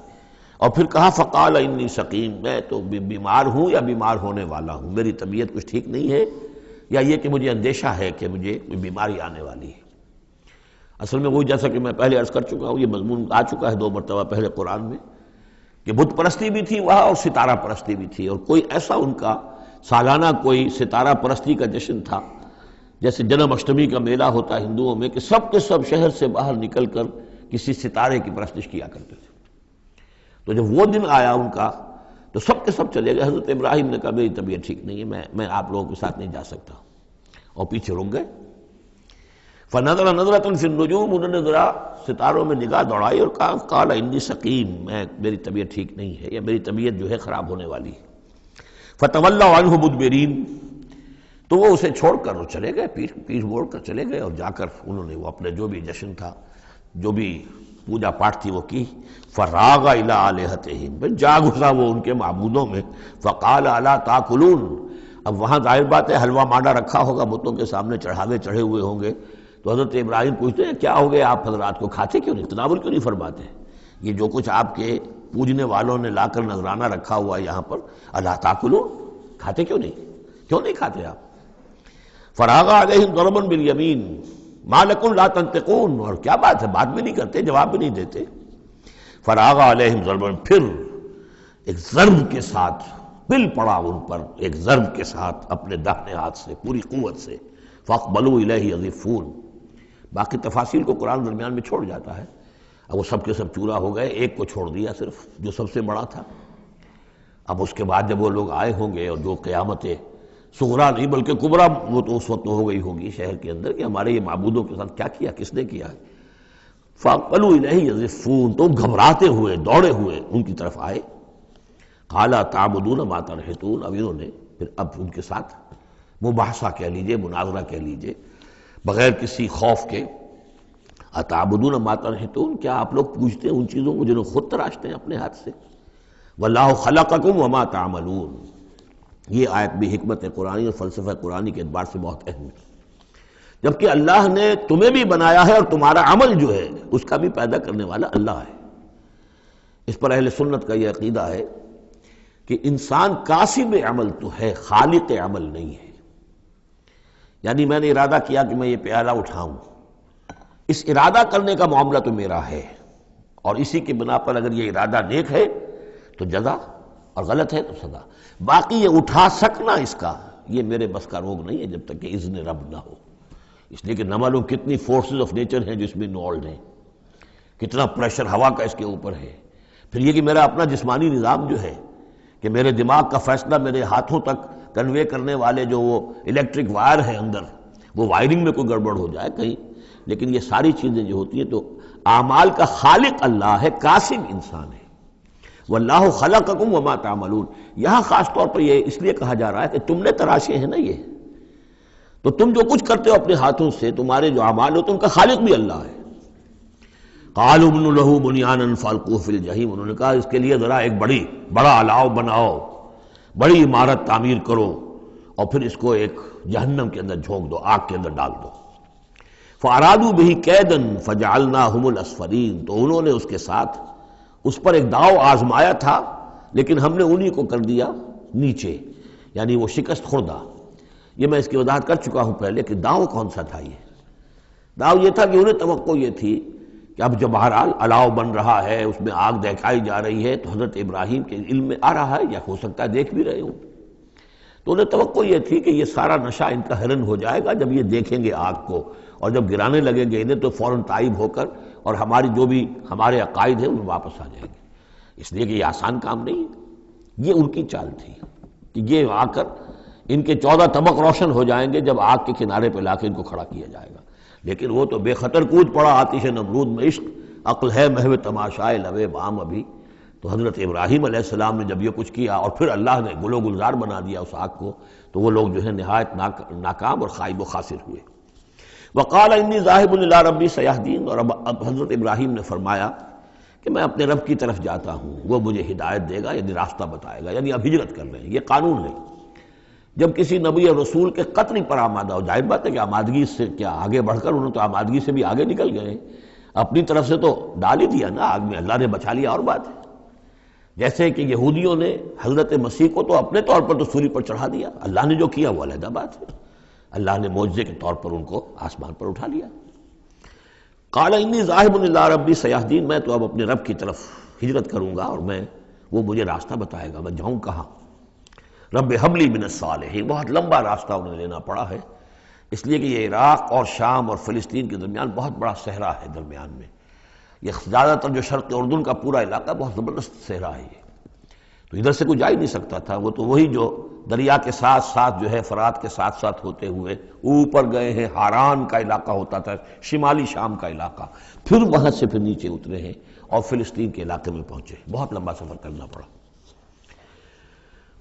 اور پھر کہا فقال انی سقیم، میں تو بیمار ہوں یا بیمار ہونے والا ہوں، میری طبیعت کچھ ٹھیک نہیں ہے، یا یہ کہ مجھے اندیشہ ہے کہ مجھے کوئی بیماری آنے والی ہے۔ اصل میں وہی جیسا کہ میں پہلے عرض کر چکا ہوں، یہ مضمون آ چکا ہے 2 مرتبہ پہلے قرآن میں، کہ بت پرستی بھی تھی وہاں اور ستارہ پرستی بھی تھی، اور کوئی ایسا ان کا سالانہ کوئی ستارہ پرستی کا جشن تھا، جیسے جنم اشٹمی کا میلہ ہوتا ہے ہندوؤں میں، کہ سب کے سب شہر سے باہر نکل کر کسی ستارے کی پرستش کیا کرتے تھے۔ تو جب وہ دن آیا ان کا تو سب کے سب چلے گئے۔ حضرت ابراہیم نے کہا میری طبیعت ٹھیک نہیں ہے، میں آپ لوگوں کے ساتھ نہیں جا سکتا، اور پیچھے رک گئے۔ فنظر نظرۃ فی النجوم، انہوں نے ذرا ستاروں میں نگاہ دوڑائی اور کہا قال انی سقیم، میری طبیعت ٹھیک نہیں ہے، یا میری طبیعت جو ہے خراب ہونے والی ہے۔ فتولوا عنہ مدبرین، تو وہ اسے چھوڑ کر وہ چلے گئے، پیٹھ موڑ کر چلے گئے، اور جا کر انہوں نے وہ اپنے جو بھی جشن تھا، جو بھی پوجا پاٹ تھی وہ کی۔ فراغ الی آلہتہم، جا گھسا وہ ان کے معبودوں میں۔ فقال الا تاکلون، اب وہاں ظاہر بات ہے حلوہ مانڈا رکھا ہوگا، بتوں کے سامنے چڑھاوے چڑھے ہوئے ہوں گے، تو حضرت ابراہیم پوچھتے ہیں کیا ہو گیا آپ حضرات کو، کھاتے کیوں نہیں، تناول کیوں نہیں فرماتے؟ یہ جو کچھ آپ کے پوجنے والوں نے لا کر نذرانہ رکھا ہوا ہے یہاں پر، الا تاکلون، کھاتے کیوں نہیں کھاتے آپ؟ فراغ علیہم ضربا بالیمین ما لکم لا تنطقون، اور کیا بات ہے، بات بھی نہیں کرتے، جواب بھی نہیں دیتے۔ فراغ علیہم ضربا، پھر ایک ضرب کے ساتھ پل پڑا ان پر، ایک ضرب کے ساتھ اپنے داہنے ہاتھ سے پوری قوت سے۔ فاقبلوا الیہ یزفون، باقی تفاصیل کو قرآن درمیان میں چھوڑ جاتا ہے، اب وہ سب کے سب چورا ہو گئے، ایک کو چھوڑ دیا صرف جو سب سے بڑا تھا۔ اب اس کے بعد جب وہ لوگ آئے ہوں گے، اور جو قیامت صغریٰ نہیں بلکہ کبریٰ وہ تو اس وقت ہو گئی ہوگی شہر کے اندر، کہ ہمارے یہ معبودوں کے ساتھ کیا کیا، کس نے کیا ہے۔ فاقبلوا الیہ یزفون، تو گھبراتے ہوئے دوڑے ہوئے ان کی طرف آئے۔ قال تعبدون ما تنحتون، اب انہوں نے پھر اب ان کے ساتھ مباحثہ کہہ لیجئے، مناظرہ کہہ لیجئے، بغیر کسی خوف کے، اتعبدون ما تنحتون، کیا آپ لوگ پوجتے ہیں ان چیزوں کو جنہیں خود تراشتے ہیں اپنے ہاتھ سے؟ واللہ خلقکم وما تعملون، یہ آیت بھی حکمت قرآنی اور فلسفہ قرآنی کے اعتبار سے بہت اہم ہے، جبکہ اللہ نے تمہیں بھی بنایا ہے اور تمہارا عمل جو ہے اس کا بھی پیدا کرنے والا اللہ ہے۔ اس پر اہل سنت کا یہ عقیدہ ہے کہ انسان کاسب عمل تو ہے، خالق عمل نہیں ہے۔ یعنی میں نے ارادہ کیا کہ میں یہ پیالہ اٹھاؤں، اس ارادہ کرنے کا معاملہ تو میرا ہے، اور اسی کی بنا پر اگر یہ ارادہ نیک ہے تو جزا، اور غلط ہے تو سزا۔ باقی یہ اٹھا سکنا اس کا، یہ میرے بس کا روگ نہیں ہے جب تک کہ اذن رب نہ ہو، اس لیے کہ نہ معلوم کتنی فورسز آف نیچر ہیں جو اس میں انوالوڈ ہیں، کتنا پریشر ہوا کا اس کے اوپر ہے، پھر یہ کہ میرا اپنا جسمانی نظام جو ہے کہ میرے دماغ کا فیصلہ میرے ہاتھوں تک کنوے کرنے والے جو وہ الیکٹرک وائر ہیں اندر، وہ وائرنگ میں کوئی گڑبڑ ہو جائے کہیں، لیکن یہ ساری چیزیں جو ہوتی ہیں تو اعمال کا خالق اللہ ہے، کاسب انسان ہے۔ واللہ خلقکم وما تعملون، یہاں خاص طور پر یہ اس لیے کہا جا رہا ہے کہ تم نے تراشے ہیں نا یہ، تو تم جو کچھ کرتے ہو اپنے ہاتھوں سے، تمہارے جو اعمال ہوتے ہیں ان کا خالق بھی اللہ ہے۔ قالوا ابنوا له بنيانا فالقوه في الجحيم، انہوں نے کہا اس کے لیے ذرا ایک بڑا الاؤ بناؤ، بڑی عمارت تعمیر کرو، اور پھر اس کو ایک جہنم کے اندر جھونک دو، آگ کے اندر ڈال دو۔ فارادوا به كيدا فجعلناهم الاسفلين، تو انہوں نے اس کے ساتھ اس پر ایک داؤ آزمایا تھا، لیکن ہم نے انہی کو کر دیا نیچے، یعنی وہ شکست خوردہ۔ یہ میں اس کی وضاحت کر چکا ہوں پہلے کہ داؤ کون سا تھا۔ یہ داؤ یہ تھا کہ انہیں توقع یہ تھی کہ اب جب بہرحال الاؤ بن رہا ہے، اس میں آگ دہکائی جا رہی ہے، تو حضرت ابراہیم کے علم میں آ رہا ہے، یا ہو سکتا ہے دیکھ بھی رہے ہوں، تو انہیں توقع یہ تھی کہ یہ سارا نشہ ان کا ہرن ہو جائے گا جب یہ دیکھیں گے آگ کو، اور جب گرانے لگیں گے انہیں تو فوراً تائب ہو کر اور ہماری جو بھی ہمارے عقائد ہیں ان میں واپس آ جائیں گے، اس لیے کہ یہ آسان کام نہیں ہے۔ یہ ان کی چال تھی کہ یہ آ کر ان کے 14 طبق روشن ہو جائیں گے جب آگ کے کنارے پہ لا کے ان کو کھڑا کیا جائے گا، لیکن وہ تو بے خطر کود پڑا آتش نمرود میں، عشق عقل ہے محو تماشائے لبے بام ابھی۔ تو حضرت ابراہیم علیہ السلام نے جب یہ کچھ کیا اور پھر اللہ نے گل و گلزار بنا دیا اس آگ کو، تو وہ لوگ جو ہے نہایت ناکام اور خائب و خاسر ہوئے۔ وقال انی ذاہب الی ربی سیہدین، اور اب حضرت ابراہیم نے فرمایا کہ میں اپنے رب کی طرف جاتا ہوں، وہ مجھے ہدایت دے گا، یعنی راستہ بتائے گا، یعنی اب ہجرت کر رہے ہیں، یہ قانون ہے۔ جب کسی نبی اور رسول کے قتل پر آمادہ ہو، ظاہر بات ہے کہ آمادگی سے کیا آگے بڑھ کر، انہوں تو آمادگی سے بھی آگے نکل گئے، اپنی طرف سے تو ڈال ہی دیا نا آگ میں، اللہ نے بچا لیا اور بات ہے۔ جیسے کہ یہودیوں نے حضرت مسیح کو تو اپنے طور پر تو سولی پر چڑھا دیا، اللہ نے جو کیا وہ علیحدہ بات ہے، اللہ نے معجزے کے طور پر ان کو آسمان پر اٹھا لیا۔ قال انی ذاہب الی ربی سیہدین، میں تو اب اپنے رب کی طرف ہجرت کروں گا اور وہ مجھے راستہ بتائے گا، میں جاؤں کہاں۔ رب حب لی من الصالحین، بہت لمبا راستہ انہیں لینا پڑا ہے، اس لیے کہ یہ عراق اور شام اور فلسطین کے درمیان بہت بڑا صحرا ہے، درمیان میں یہ زیادہ تر جو شرق اردن کا پورا علاقہ بہت زبردست صحرا ہے، یہ تو ادھر سے کوئی جا ہی نہیں سکتا تھا، وہ تو وہی جو دریا کے ساتھ ساتھ جو ہے فرات کے ساتھ ساتھ ہوتے ہوئے اوپر گئے ہیں، ہاران کا علاقہ ہوتا تھا، شمالی شام کا علاقہ، پھر وہاں سے پھر نیچے اترے ہیں اور فلسطین کے علاقے میں پہنچے، بہت لمبا سفر کرنا پڑا۔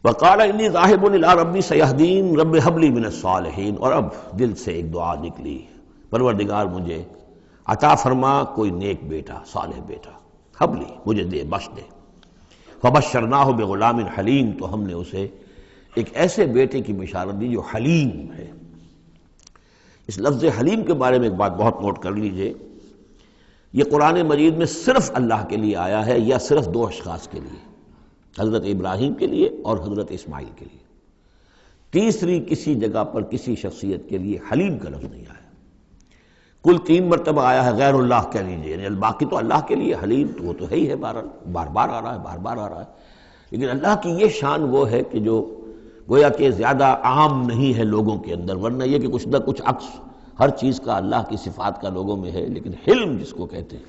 وقال انی ذاہب الی ربی سیہدین رب حب لی من الصالحین، اور اب دل سے ایک دعا نکلی، پروردگار مجھے عطا فرما کوئی نیک بیٹا، صالح بیٹا، حب لی مجھے دے، بخش دے۔ فبشرناہ بغلام حلیم، تو ہم نے اسے ایک ایسے بیٹے کی بشارت دی جو حلیم ہے۔ اس لفظ حلیم کے بارے میں ایک بات بہت نوٹ کر لیجئے، یہ قرآن مجید میں صرف اللہ کے لیے آیا ہے یا صرف دو اشخاص کے لیے، حضرت ابراہیم کے لیے اور حضرت اسماعیل کے لیے، تیسری کسی جگہ پر کسی شخصیت کے لیے حلیم کا لفظ نہیں آیا۔ کل 3 مرتبہ آیا ہے غیر اللہ کہہ لیجیے، یعنی باقی تو اللہ کے لیے حلیم تو وہ تو ہے ہی ہے، بار بار آ رہا ہے، بار بار آ رہا ہے، لیکن اللہ کی یہ شان وہ ہے کہ جو گویا کہ زیادہ عام نہیں ہے لوگوں کے اندر، ورنہ یہ کہ کچھ نہ کچھ عکس ہر چیز کا اللہ کی صفات کا لوگوں میں ہے، لیکن حلم جس کو کہتے ہیں،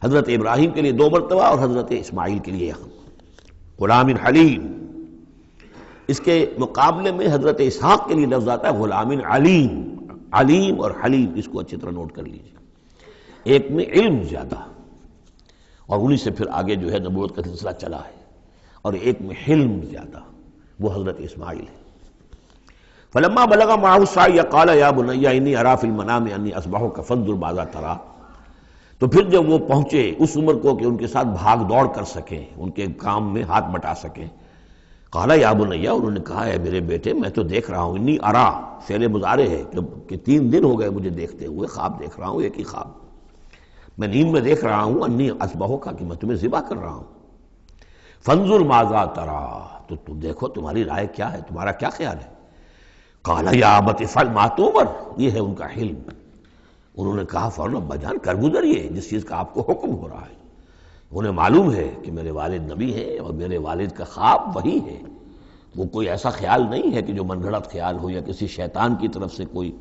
حضرت ابراہیم کے لیے 2 مرتبہ اور حضرت اسماعیل کے لیے غلام حلیم۔ اس کے مقابلے میں حضرت اسحاق کے لیے لفظ آتا ہے غلام علیم، علیم اور حلیم، اس کو اچھی طرح نوٹ کر لیجیے، ایک میں علم زیادہ اور انہی سے پھر آگے جو ہے نبوت کا سلسلہ چلا ہے، اور ایک میں حلم زیادہ، وہ حضرت اسماعیل ہے۔ فلما بلغ معه السعی قال یا بنی انی اری فی المنام انی اذبحک فانظر ماذا تری، تو پھر جب وہ پہنچے اس عمر کو کہ ان کے ساتھ بھاگ دوڑ کر سکیں، ان کے کام میں ہاتھ بٹا سکیں، قال یا بنی، انہوں نے کہا ہے میرے بیٹے میں تو دیکھ رہا ہوں، انی ارا فعل مضارع ہے کہ 3 دن ہو گئے مجھے دیکھتے ہوئے، خواب دیکھ رہا ہوں، ایک ہی خواب، میں نیند میں دیکھ رہا ہوں، انی اذبحک کہ میں تمہیں ذبح کر رہا ہوں، فانظر ماذا تری، تو تم دیکھو تمہاری رائے کیا ہے، تمہارا کیا خیال ہے۔ قال یا ابت افعل ما تؤمر، یہ ہے ان کا حلم، انہوں نے کہا فوراً ابا جان کر گزریے جس چیز کا آپ کو حکم ہو رہا ہے، انہیں معلوم ہے کہ میرے والد نبی ہیں اور میرے والد کا خواب وہی ہے، وہ کوئی ایسا خیال نہیں ہے کہ جو من گھڑت خیال ہو یا کسی شیطان کی طرف سے کوئی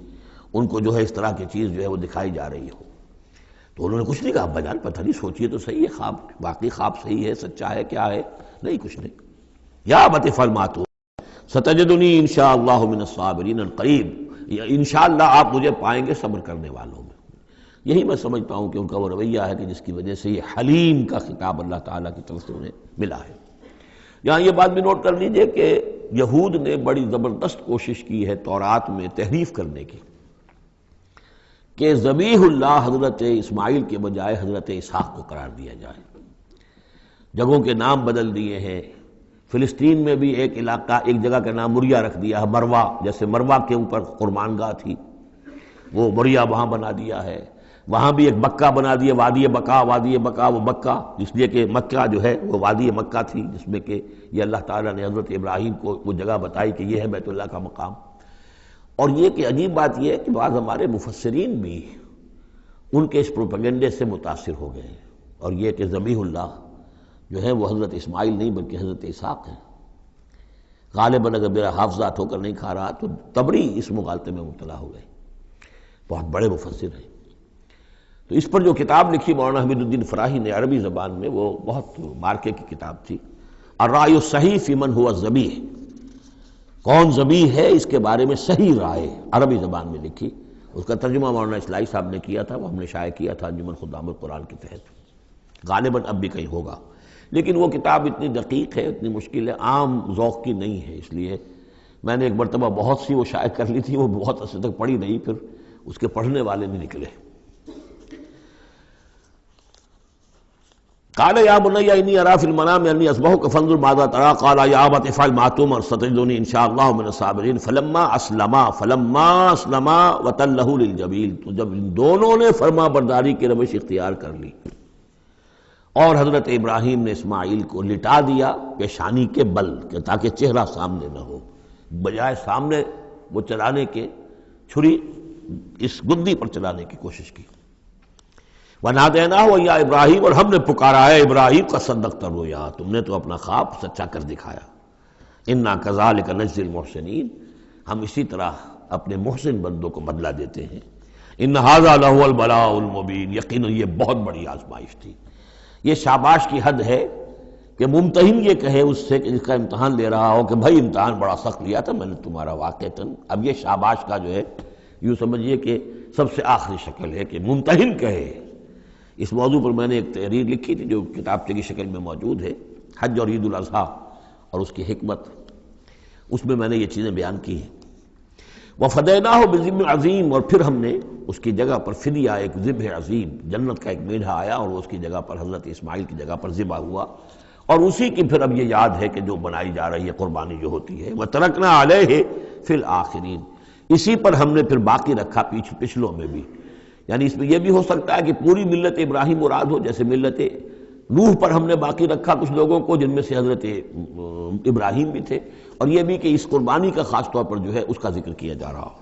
ان کو جو ہے اس طرح کی چیز جو ہے وہ دکھائی جا رہی ہو۔ تو انہوں نے کچھ نہیں کہا، ابا جان پتہ نہیں سوچئے تو صحیح ہے، خواب باقی خواب صحیح ہے، سچا ہے، کیا ہے، نہیں کچھ نہیں۔ یا ابت افعل ما تؤمر ستجدنی انشاءاللہ من الصابرین قریب، انشاءاللہ آپ مجھے پائیں گے صبر کرنے والوں میں۔ یہی میں سمجھتا ہوں کہ ان کا وہ رویہ ہے کہ جس کی وجہ سے یہ حلیم کا خطاب اللہ تعالیٰ کی طرف سے انہیں ملا ہے۔ یہاں یہ بات بھی نوٹ کر لیجئے کہ یہود نے بڑی زبردست کوشش کی ہے تورات میں تحریف کرنے کی، کہ ذبیح اللہ حضرت اسماعیل کے بجائے حضرت اسحاق کو قرار دیا جائے، جگہوں کے نام بدل دیے ہیں، فلسطین میں بھی ایک علاقہ، ایک جگہ کا نام مریا رکھ دیا ہے، مروا، جیسے مروا کے اوپر قربان گاہ تھی وہ مریا وہاں بنا دیا ہے، وہاں بھی ایک مکہ بنا دیا، وادی بقا، وادی بقا وہ مکہ، اس لیے کہ مکہ جو ہے وہ وادی مکہ تھی، جس میں کہ یہ اللہ تعالیٰ نے حضرت ابراہیم کو وہ جگہ بتائی کہ یہ ہے بیت اللہ کا مقام۔ اور یہ کہ عجیب بات یہ ہے کہ بعض ہمارے مفسرین بھی ان کے اس پروپیگنڈے سے متاثر ہو گئے ہیں، اور یہ کہ ذبیح اللہ جو ہے وہ حضرت اسماعیل نہیں بلکہ حضرت اسحاق ہے۔ غالباً اگر میرا حافظہ ہو کر نہیں کھا رہا تو تبری اس مغالطے میں مبتلا ہو گئے، بہت بڑے مفسر ہیں۔ تو اس پر جو کتاب لکھی مولانا حمید الدین فراہی نے عربی زبان میں، وہ بہت مارکے کی کتاب تھی، الرائے الصحیح فی من ہوا ذبیح، کون ذبیح ہے اس کے بارے میں صحیح رائے، عربی زبان میں لکھی، اس کا ترجمہ مولانا اصلاحی صاحب نے کیا تھا، وہ ہم نے شائع کیا تھا انجمن خدام القرآن کے تحت، غالباً اب بھی کہیں ہوگا، لیکن وہ کتاب اتنی دقیق ہے، اتنی مشکل ہے، عام ذوق کی نہیں ہے، اس لیے میں نے ایک مرتبہ بہت سی وہ شائع کر لی تھی، وہ بہت عرصے تک پڑھی نہیں، پھر اس کے پڑھنے والے نہیں نکلے۔ قال یا بنی انی اری فی المنام انی اذبحک فانظر ماذا تری قال یا ابت افعل ما تؤمر ستجدنی ان شاء اللہ من الصابرین فلما اسلما وتلہ للجبین، تو جب ان دونوں نے فرما برداری کی روش اختیار کر لی اور حضرت ابراہیم نے اسماعیل کو لٹا دیا پیشانی کے بل کہ تاکہ چہرہ سامنے نہ ہو، بجائے سامنے وہ چلانے کے چھری اس گدی پر چلانے کی کوشش کی۔ وَنَادَيْنَاهُ يَا ابراہیم، اور ہم نے پکارا ہے ابراہیم کا صدقت الرؤیا، تم نے تو اپنا خواب سچا کر دکھایا۔ اِنَّا كَذَلِكَ نَجْزِي الْمُحْسِنِينَ، ہم اسی طرح اپنے محسن بندوں کو بدلہ دیتے ہیں۔ إِنَّ هَذَا لَهُوَ الْبَلَاءُ الْمُبِينُ، یقیناً یہ بہت بڑی آزمائش تھی۔ یہ شاباش کی حد ہے کہ ممتحن یہ کہے اس سے کہ جس کا امتحان لے رہا ہو کہ بھائی امتحان بڑا سخت لیا تھا میں نے تمہارا واقعتاً، اب یہ شاباش کا جو ہے یوں سمجھیے کہ سب سے آخری شکل ہے کہ ممتحن کہے۔ اس موضوع پر میں نے ایک تحریر لکھی تھی جو کتابچے کی شکل میں موجود ہے، حج اور عید الاضحیٰ اور اس کی حکمت، اس میں نے یہ چیزیں بیان کی ہیں۔ وَفَدَيْنَاهُ بِذِبْحٍ عَظِيمٍ، اور پھر ہم نے اس کی جگہ پر فدیہ ایک ذبح عظیم، جنت کا ایک میڑھا آیا اور اس کی جگہ پر حضرت اسماعیل کی جگہ پر ذبح ہوا، اور اسی کی پھر اب یہ یاد ہے کہ جو بنائی جا رہی ہے قربانی جو ہوتی ہے۔ وَتَرَكْنَا عَلَيْهِ فِي الْآخِرِينَ، اسی پر ہم نے پھر باقی رکھا پچھلوں میں بھی، یعنی اس میں یہ بھی ہو سکتا ہے کہ پوری ملت ابراہیم مراد ہو، جیسے ملت نوح پر ہم نے باقی رکھا کچھ لوگوں کو جن میں سے حضرت ابراہیم بھی تھے، اور یہ بھی کہ اس قربانی کا خاص طور پر جو ہے اس کا ذکر کیا جا رہا ہو۔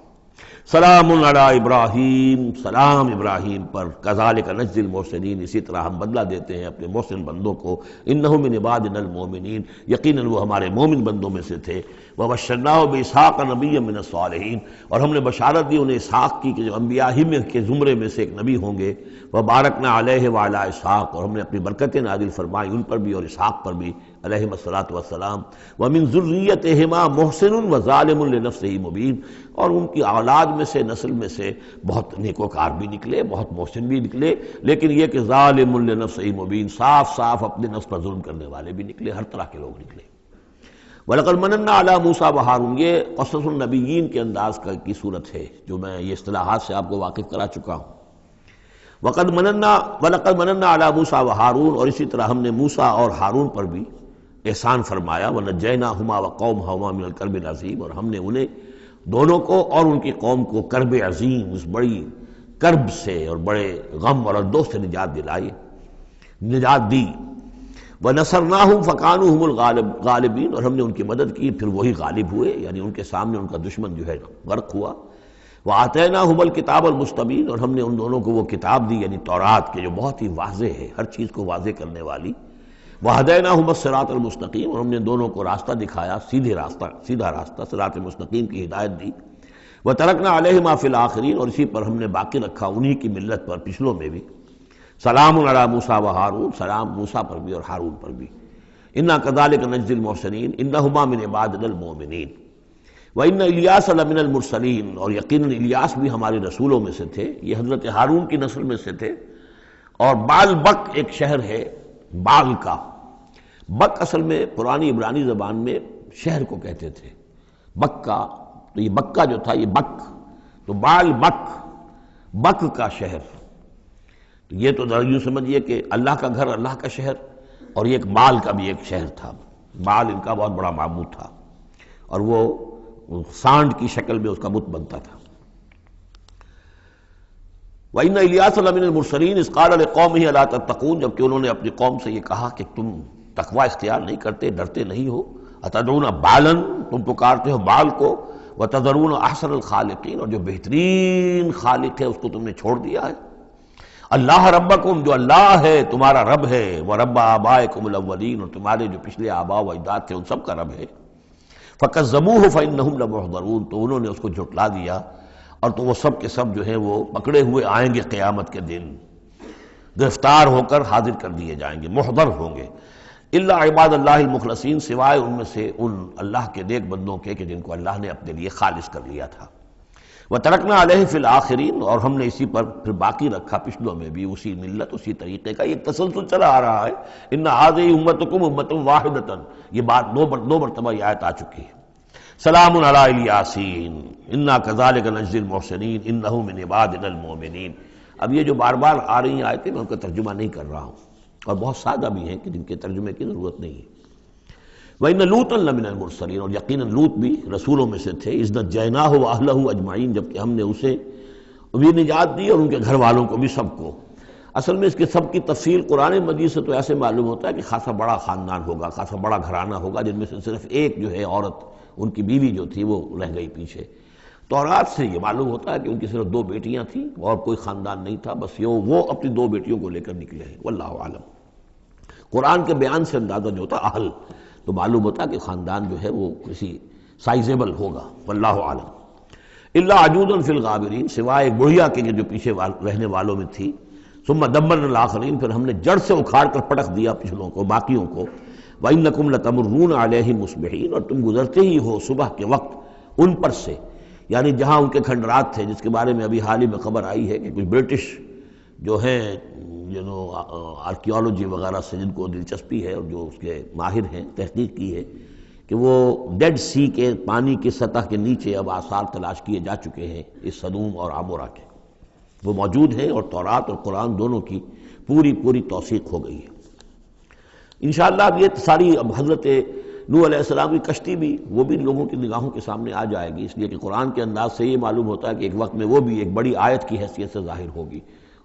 سلام علی ابراہیم، سلام ابراہیم پر، کذالک نجزی المحسنین، اسی طرح ہم بدلہ دیتے ہیں اپنے محسن بندوں کو، انہ من عبادنا المؤمنین، یقیناً وہ ہمارے مومن بندوں میں سے تھے۔ وبشرناہ باسحاق نبیا من الصالحین، اور ہم نے بشارت دی انہیں اسحاق کی کہ جو انبیاء ہی میں کے زمرے میں سے ایک نبی ہوں گے۔ وبارکنا علیہ وعلی اسحاق، اور ہم نے اپنی برکتیں نازل فرمائی ان پر بھی اور اسحاق پر بھی علیہم الصلاۃ والسلام۔ ومن ذریتہما محسن وظالم لنفسہ مبین، اور ان کی اولاد میں سے نسل میں سے بہت نیکوکار بھی نکلے، بہت محسن بھی نکلے، لیکن یہ کہ ظالم لنفسہ مبین، صاف صاف اپنے نفس پر ظلم کرنے والے بھی نکلے، ہر طرح کے لوگ نکلے۔ وَلَقَدْ مَنَنَّا عَلَىٰ مُوسَىٰ وَهَارُونَ، یہ قصص النبیین کے انداز کی صورت ہے جو میں یہ اصطلاحات سے آپ کو واقف کرا چکا ہوں۔ وَلَقَدْ مَنَنَّا عَلَىٰ مُوسَىٰ وَهَارُونَ، اور اسی طرح ہم نے موسیٰ اور ہارون پر بھی احسان فرمایا۔ وَنَجَّيْنَاهُمَا وَقَوْمَهُمَا مِنَ الْكَرْبِ الْعَظِيمِ، اور ہم نے انہیں دونوں کو اور ان کی قوم کو کرب عظیم، اس بڑی کرب سے اور بڑے غم اور اردو سے نجات دلائی، نجات دی۔ وَنَصَرْنَاهُمْ فَكَانُوا هُمُ الْغَالِبِينَ، اور ہم نے ان کی مدد کی پھر وہی غالب ہوئے، یعنی ان کے سامنے ان کا دشمن جو ہے غرق ہوا۔ وَآتَيْنَاهُمُ الْكِتَابَ الْمُسْتَبِينَ، اور ہم نے ان دونوں کو وہ کتاب دی یعنی تورات کے جو بہت ہی واضح ہے، ہر چیز کو واضح کرنے والی۔ وَهَدَيْنَاهُمَ الصِّرَاطَ الْمُسْتَقِيمَ، اور ہم نے دونوں کو راستہ دکھایا، سیدھا راستہ صراط مستقیم کی ہدایت دی۔ وَتَرَكْنَا عَلَيْهِمَا فِي الْآخِرِينَ، اور اسی پر ہم نے باقی رکھا انہی کی ملت پر پچھلوں میں بھی۔ سلام علی موسیٰ وہارون، سلام موسیٰ پر بھی اور ہارون پر بھی۔ انا کذالک نجزی المحسنین انہما من عبادنا المؤمنین وان الیاس لمن المرسلین، اور یقیناً الیاس بھی ہمارے رسولوں میں سے تھے، یہ حضرت ہارون کی نسل میں سے تھے۔ اور بال بک ایک شہر ہے بال کا، بک اصل میں پرانی عبرانی زبان میں شہر کو کہتے تھے، بکہ، تو یہ بکہ جو تھا یہ بک، تو بال بک، بک کا شہر، تو یہ تو یوں سمجھیے کہ اللہ کا گھر، اللہ کا شہر، اور یہ ایک بال کا بھی ایک شہر تھا، بال ان کا بہت بڑا معبود تھا، اور وہ سانڈ کی شکل میں اس کا بت بنتا تھا۔ وَإِنَّ إِلْيَاسَ لَمِنَ الْمُرْسَلِينَ إِذْ قَالَ لِقَوْمِهِ أَلَا تَتَّقُونَ، جبکہ انہوں نے اپنی قوم سے یہ کہا کہ تم تقوی اختیار نہیں کرتے، ڈرتے نہیں ہو۔ أَتَدْعُونَ بَالًا، تم پکارتے ہو بال کو، وَتَذَرُونَ أَحْسَنَ الْخَالِقِينَ، اور جو بہترین خالق ہے اس کو تم نے چھوڑ دیا ہے۔ اللہ ربکم، جو اللہ ہے تمہارا رب ہے، وَرَبَّ آبائکم الأولین، اور تمہارے جو پچھلے آباء و اجداد تھے ان سب کا رب ہے۔ فَكَذَّبُوهُ فَإِنَّهُمْ لَمُحْضَرُونَ، تو انہوں نے اس کو جھٹلا دیا، اور تو وہ سب کے سب جو ہیں وہ پکڑے ہوئے آئیں گے قیامت کے دن، گرفتار ہو کر حاضر کر دیے جائیں گے، محضر ہوں گے۔ الا عباد اللہ المخلصین، سوائے ان میں سے ان اللہ کے نیک بندوں کے کہ جن کو اللہ نے اپنے لیے خالص کر لیا تھا۔ وَتَرَكْنَا عَلَيْهِ فِي الْآخِرِينَ، اور ہم نے اسی پر پھر باقی رکھا پچھلوں میں بھی اسی ملت، اسی طریقے کا ایک تسلسل چلا آ رہا ہے۔ ان هذه امتکم امۃ واحدۃ، یہ بات دو مرتبہ یہ آیت آ چکی ہے۔ سلام علی الیاسین انا کذالک نجزی المحسنین انہ من عبادنا المؤمنین۔ اب یہ جو بار بار آ رہی ہیں آیتیں میں ان کا ترجمہ نہیں کر رہا ہوں، اور بہت سادہ بھی ہیں کہ جن کے ترجمے کی ضرورت نہیں ہے۔ وَإِنَّ لُوطًا لَمِنَ الْمُرْسَلِينَ، اور یقیناً لوط بھی رسولوں میں سے تھے، اِذْ نَجَّيْنَاهُ وَأَهْلَهُ أَجْمَعِينَ، جبکہ ہم نے اسے بھی نجات دی اور ان کے گھر والوں کو بھی، سب کو۔ اصل میں اس کے سب کی تفصیل قرآن مجید سے تو ایسے معلوم ہوتا ہے کہ خاصا بڑا خاندان ہوگا، خاصا بڑا گھرانہ ہوگا، جن میں سے صرف ایک جو ہے عورت، ان کی بیوی جو تھی وہ رہ گئی پیچھے۔ تورات سے یہ معلوم ہوتا ہے کہ ان کی صرف 2 بیٹیاں تھیں اور کوئی خاندان نہیں تھا، بس وہ اپنی 2 بیٹیوں کو لے کر نکلے ہیں، واللہ عالم۔ قرآن کے بیان سے اندازہ جو ہوتا اہل، تو معلوم ہوتا کہ خاندان جو ہے وہ کسی سائزیبل ہوگا، واللہ عالم۔ الا عجوزا فی الغابرین، سوائے ایک بڑھیا کے جو پیچھے رہنے والوں میں تھی۔ ثم دمرنا الاخرین، پھر ہم نے جڑ سے اکھاڑ کر پٹک دیا پچھلوں کو، باقیوں کو۔ وانکم لتمرون علیہم مصبحین، اور تم گزرتے ہی ہو صبح کے وقت ان پر سے، یعنی جہاں ان کے کھنڈرات تھے، جس کے بارے میں ابھی حال ہی میں خبر آئی ہے کہ کچھ برٹش جو ہیں آرکیالوجی وغیرہ سے جن کو دلچسپی ہے اور جو اس کے ماہر ہیں، تحقیق کی ہے کہ وہ ڈیڈ سی کے پانی کی سطح کے نیچے اب آثار تلاش کیے جا چکے ہیں اس سدوم اور عمورہ کے، وہ موجود ہیں، اور تورات اور قرآن دونوں کی پوری توثیق ہو گئی ہے۔ انشاءاللہ اب یہ ساری اب حضرت نوح علیہ السلام کی کشتی بھی، وہ بھی لوگوں کی نگاہوں کے سامنے آ جائے گی، اس لیے کہ قرآن کے انداز سے یہ معلوم ہوتا ہے کہ ایک وقت میں وہ بھی ایک بڑی آیت کی حیثیت سے ظاہر ہوگی،